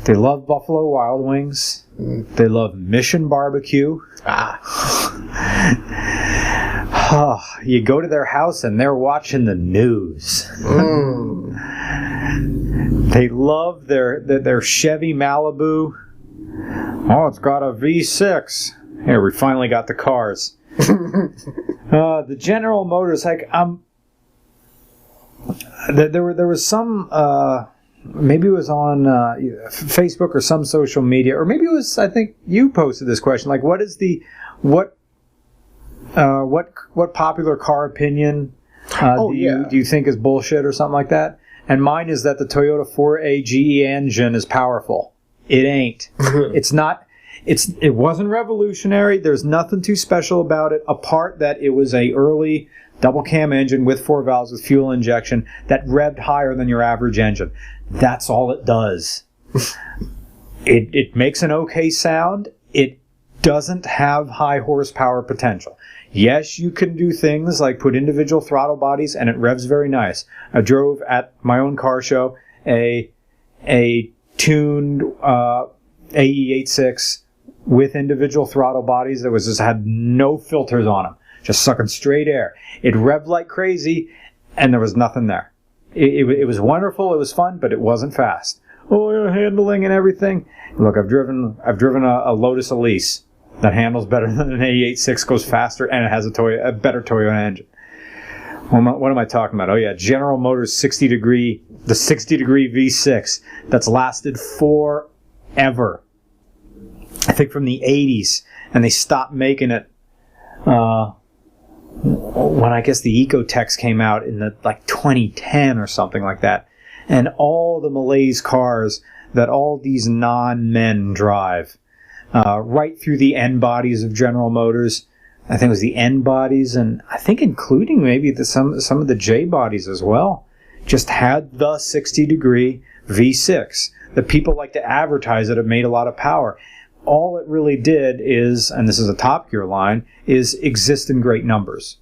They love Buffalo Wild Wings. They love Mission Barbecue. You go to their house and they're watching the news. They love their Chevy Malibu. Oh, it's got a V6. Here, we finally got the cars. The General Motors, like, there was some, maybe it was on Facebook or some social media, or maybe it was, I think you posted this question, like, what popular car opinion do you think is bullshit or something like that? And mine is that the Toyota 4A GE engine is powerful. It ain't. It's not. It wasn't revolutionary. There's nothing too special about it, apart that it was a early double cam engine with 4 valves with fuel injection that revved higher than your average engine. That's all it does. It makes an okay sound. It doesn't have high horsepower potential. Yes, you can do things like put individual throttle bodies, and it revs very nice. I drove at my own car show a tuned AE86 with individual throttle bodies that just had no filters on them, just sucking straight air. It revved like crazy, and there was nothing there. It was wonderful, it was fun, but it wasn't fast. Oh, yeah, handling and everything. Look, I've driven a Lotus Elise that handles better than an AE86, goes faster, and it has a better Toyota engine. What am I talking about? Oh yeah, General Motors 60 degree V6 that's lasted forever. I think from the 80s, and they stopped making it when I guess the Ecotex came out in the 2010 or something like that. And all the Malaise cars that all these non-men drive, right through the N bodies of General Motors. I think it was the N bodies, and I think including maybe some of the J bodies as well, just had the 60 degree V6. The people like to advertise that it made a lot of power. All it really did is, and this is a Top Gear line, is exist in great numbers.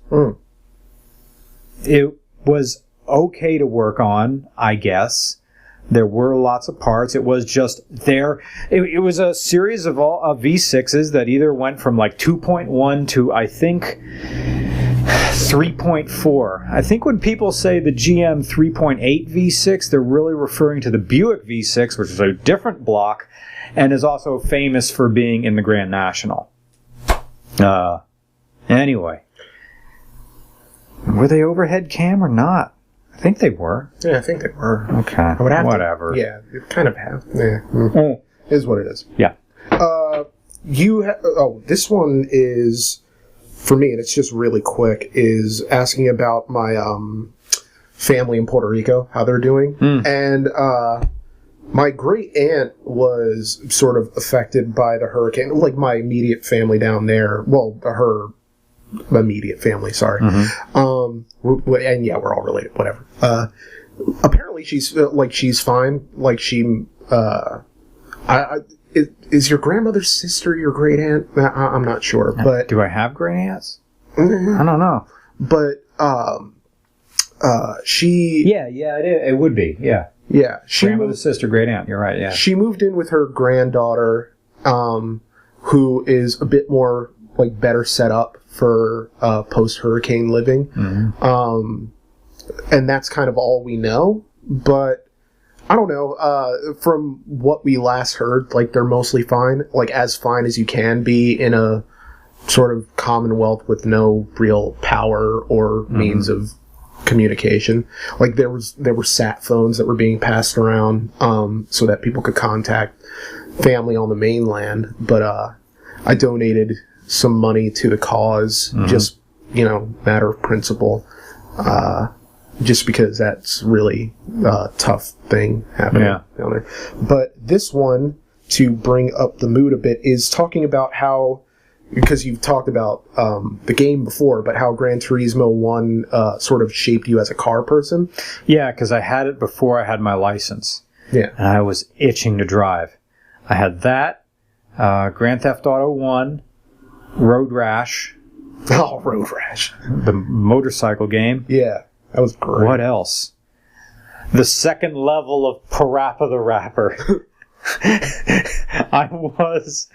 It was okay to work on, I guess. There were lots of parts. It was just there. It was a series of V6s that either went from 2.1 to, I think, 3.4. I think when people say the GM 3.8 V6, they're really referring to the Buick V6, which is a different block and is also famous for being in the Grand National. Anyway. Were they overhead cam or not? I think they were. Yeah, I think they were. Okay. Whatever. Yeah, you kind of have. Yeah. Is what it is. Yeah. This one is, for me, and it's just really quick, is asking about my family in Puerto Rico, how they're doing. And my great aunt was sort of affected by the hurricane, like my immediate family down there. Well, her immediate family, sorry. And yeah, we're all related, whatever. Apparently she's fine. Like she, is your grandmother's sister your great aunt? I'm not sure, but do I have great aunts? I don't know. But she, it would be, yeah. Grandmother's sister, great aunt. You're right. Yeah. She moved in with her granddaughter, who is a bit more better set up for post-hurricane living. And that's kind of all we know. But I don't know. From what we last heard, like, they're mostly fine. Like, as fine as you can be in a sort of commonwealth with no real power or means of communication. Like, there were sat phones that were being passed around so that people could contact family on the mainland. But I donated some money to the cause, just, matter of principle. Just because that's really a tough thing happening down there. But this one, to bring up the mood a bit, is talking about how, because you've talked about the game before, but how Gran Turismo 1 sort of shaped you as a car person. Yeah, because I had it before I had my license. Yeah. And I was itching to drive. I had that, Grand Theft Auto 1, Road Rash. Oh, Road Rash. The motorcycle game. Yeah, that was great. What else? The second level of Parappa the Rapper. I was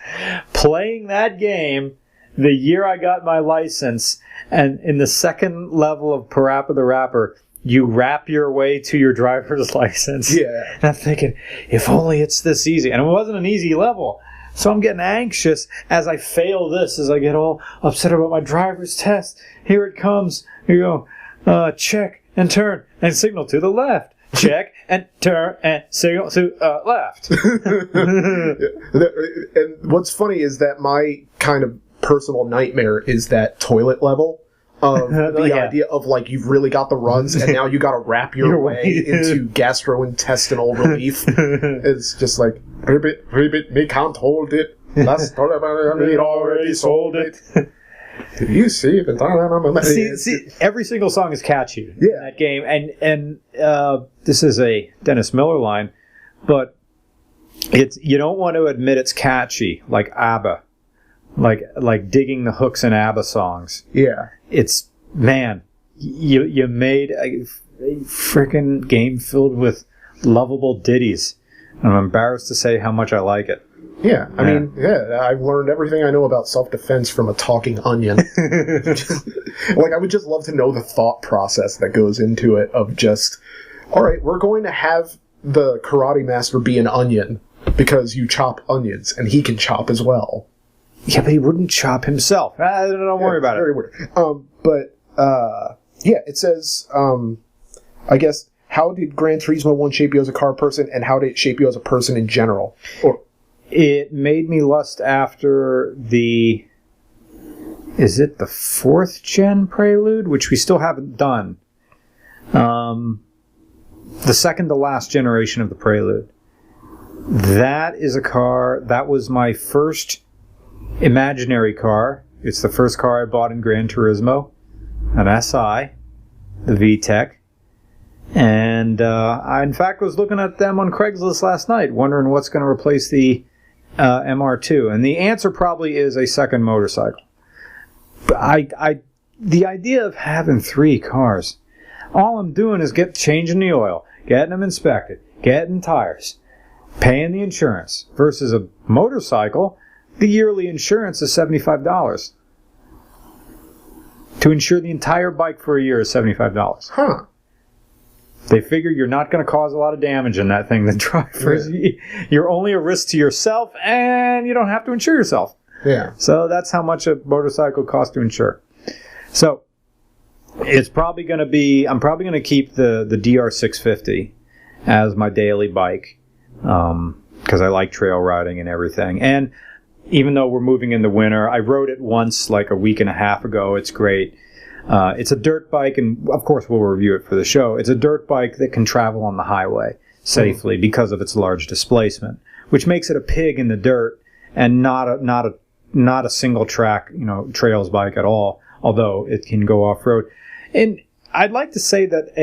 playing that game the year I got my license, and in the second level of Parappa the Rapper, you rap your way to your driver's license. Yeah. And I'm thinking, if only it's this easy. And it wasn't an easy level. So I'm getting anxious as I fail this, as I get all upset about my driver's test. Here it comes. You go, check and turn and signal to the left. Check and turn and signal to left. And what's funny is that my kind of personal nightmare is that toilet level of the idea of, like, you've really got the runs and now you got to wrap your way into gastrointestinal relief. It's just like, ribbit, me can't hold it. Last time I already sold it. Do you see it? See, every single song is catchy in that game, and this is a Dennis Miller line, but you don't want to admit it's catchy, like ABBA, like digging the hooks in ABBA songs. Yeah, it's, man, you made a freaking game filled with lovable ditties, and I'm embarrassed to say how much I like it. Yeah, I mean, I've learned everything I know about self-defense from a talking onion. Like, I would just love to know the thought process that goes into it of just, all right, we're going to have the karate master be an onion because you chop onions, and he can chop as well. Yeah, but he wouldn't chop himself. Don't worry about it. Very weird. It says, I guess, how did Gran Turismo 1 shape you as a car person, and how did it shape you as a person in general? It made me lust after the 4th gen Prelude, which we still haven't done. The second to last generation of the Prelude. That is a car, that was my first imaginary car. It's the first car I bought in Gran Turismo, an SI, the VTEC. And I, in fact, was looking at them on Craigslist last night, wondering what's going to replace the MR2, and the answer probably is a second motorcycle. But the idea of having 3 cars, all I'm doing is changing the oil, getting them inspected, getting tires, paying the insurance, versus a motorcycle. The yearly insurance is $75. To insure the entire bike for a year is $75. Huh. They figure you're not going to cause a lot of damage in that thing. The drivers, you're only a risk to yourself, and you don't have to insure yourself. Yeah. So that's how much a motorcycle costs to insure. So it's probably going to be, I'm probably going to keep the DR650 as my daily bike, because I like trail riding and everything. And even though we're moving in the winter, I rode it once like a week and a half ago. It's great. It's a dirt bike, and of course we'll review it for the show. It's a dirt bike that can travel on the highway safely because of its large displacement, which makes it a pig in the dirt and not a single track, trails bike at all, although it can go off-road. And I'd like to say that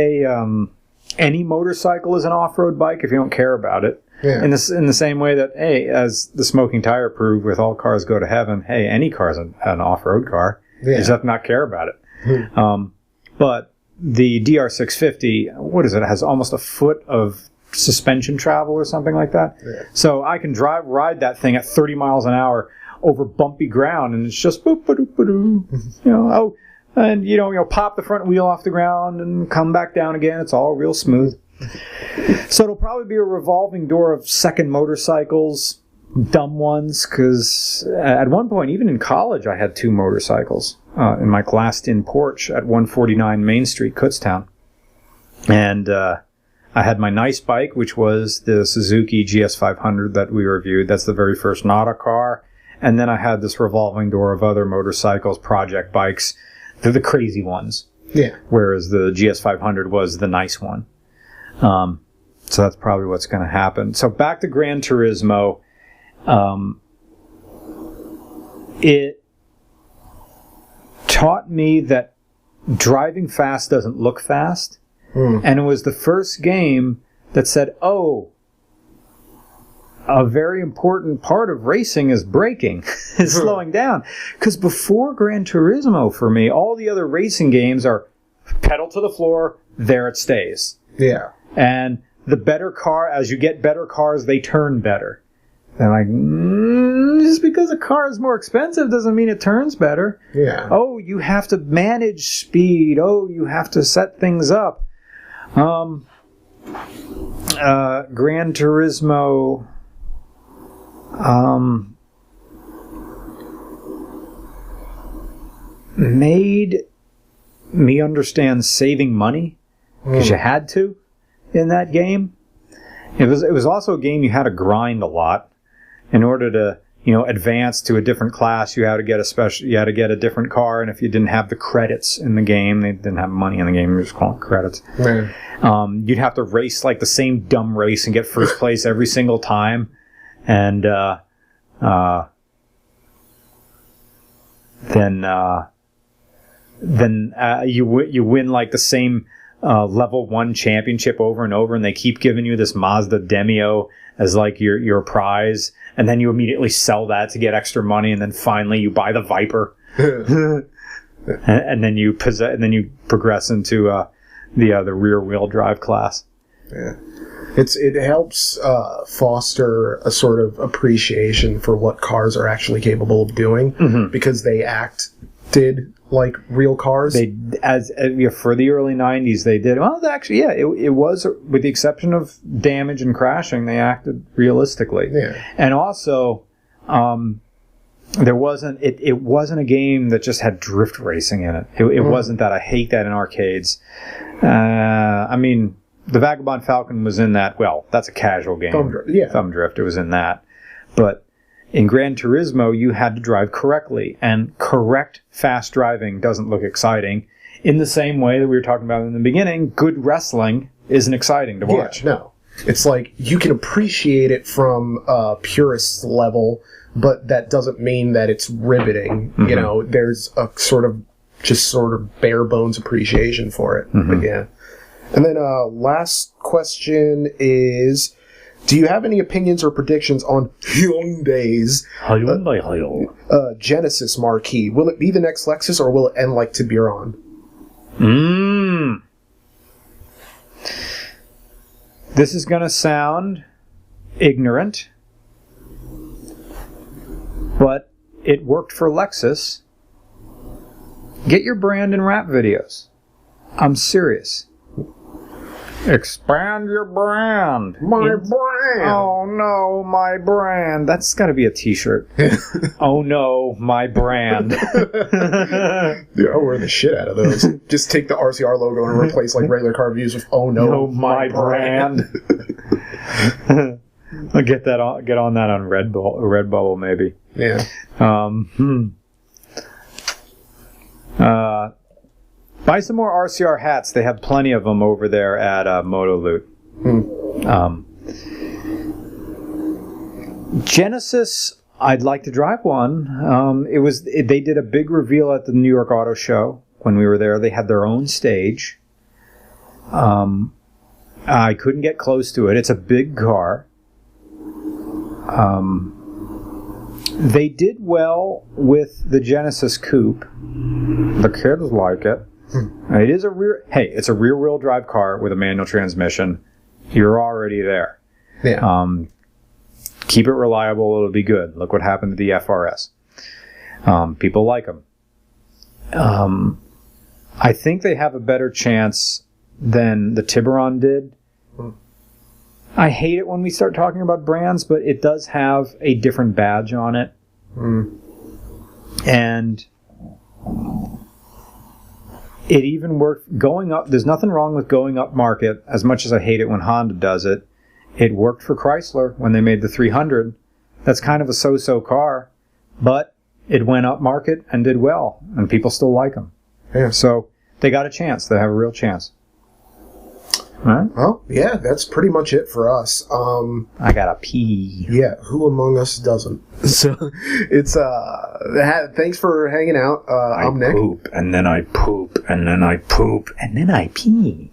any motorcycle is an off-road bike if you don't care about it. Yeah. In the same way that, hey, as the Smoking Tire proved with All Cars Go to Heaven, hey, any car's an off-road car. Yeah. You just have to not care about it. But the DR650, what is it? It has almost a foot of suspension travel or something like that. Yeah. So I can ride that thing at 30 miles an hour over bumpy ground, and it's just boop, ba-doop, ba-doo, and pop the front wheel off the ground and come back down again. It's all real smooth. So it'll probably be a revolving door of second motorcycles, dumb ones, because at one point, even in college, I had 2 motorcycles in my glassed-in porch at 149 Main Street, Kutztown. And I had my nice bike, which was the Suzuki GS500 that we reviewed. That's the very first Nada car. And then I had this revolving door of other motorcycles, project bikes. They're the crazy ones. Yeah. Whereas the GS500 was the nice one. So that's probably what's going to happen. So back to Gran Turismo. It taught me that driving fast doesn't look fast. And it was the first game that said, oh, a very important part of racing is braking, is slowing down. Because before Gran Turismo, for me, all the other racing games are pedal to the floor, there it stays. Yeah. And the better car, as you get better cars, they turn better. They're like, just because a car is more expensive doesn't mean it turns better. Yeah. Oh, you have to manage speed. Oh, you have to set things up. Gran Turismo made me understand saving money, because you had to in that game. It was also a game you had to grind a lot in order to advance to a different class. You had to get a different car, and if you didn't have the credits in the game, they didn't have money in the game, you just call it credits. Man. You'd have to race like the same dumb race and get first place every single time, and then you win like the same level 1 championship over and over, and they keep giving you this Mazda Demio as like your prize, and then you immediately sell that to get extra money, and then finally you buy the Viper, and then you progress into the rear wheel drive class. Yeah. It helps foster a sort of appreciation for what cars are actually capable of doing, because they acted like real cars. They, for the early 90s, they did. Well, actually, yeah, it was, with the exception of damage and crashing, they acted realistically. Yeah. And also, it wasn't a game that just had drift racing in it. It wasn't that. I hate that in arcades. I mean, the Vagabond Falcon was in that. Well, that's a casual game. Thumb Drift. It was in that. But in Gran Turismo, you had to drive correctly, and correct fast driving doesn't look exciting. In the same way that we were talking about in the beginning, good wrestling isn't exciting to watch. Yeah, no. It's like, you can appreciate it from a purist level, but that doesn't mean that it's riveting. There's a sort of bare bones appreciation for it. But yeah. And then last question is, do you have any opinions or predictions on Hyundai's Genesis marquee? Will it be the next Lexus, or will it end like Tiburon? This is going to sound ignorant, but it worked for Lexus. Get your brand in rap videos. I'm serious. Expand your brand. My brand. Oh no, my brand. That's got to be a t-shirt. Oh no, my brand. Yeah, I'll wear the shit out of those. Just take the RCR logo and replace like regular car reviews with "Oh no, my brand." I'll get on that on Redbubble maybe. Yeah. Buy some more RCR hats. They have plenty of them over there at Motoloot. Genesis, I'd like to drive one. They did a big reveal at the New York Auto Show when we were there. They had their own stage. I couldn't get close to it. It's a big car. They did well with the Genesis Coupe. The kids like it. It's a rear-wheel drive car with a manual transmission. You're already there. Yeah. Keep it reliable, it'll be good. Look what happened to the FRS. People like them. I think they have a better chance than the Tiburon did I hate it when we start talking about brands, but it does have a different badge on it. And it even worked going up. There's nothing wrong with going up market, as much as I hate it when Honda does it. It worked for Chrysler when they made the 300. That's kind of a so-so car, but it went up market and did well, and people still like them. Yeah. So they got a chance. They have a real chance. All right. Well, yeah, that's pretty much it for us. I gotta pee. Yeah, who among us doesn't? So it's thanks for hanging out. I'm Nick. I poop, and then I poop, and then I poop, and then I pee.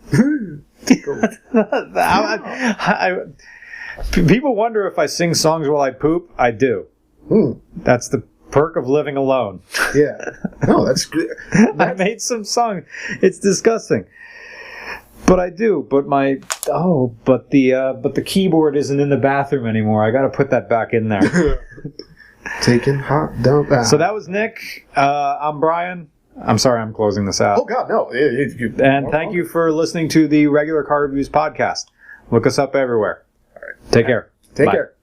People wonder if I sing songs while I poop. I do. That's the perk of living alone. Yeah. No, that's good. I made some song. It's disgusting. But I do. But the keyboard isn't in the bathroom anymore. I got to put that back in there. Taking hot dump out. So that was Nick. I'm Brian. I'm sorry, I'm closing this out. Oh God, no! And thank you for listening to the Regular Car Reviews podcast. Look us up everywhere. All right. Take care. Take Bye. care.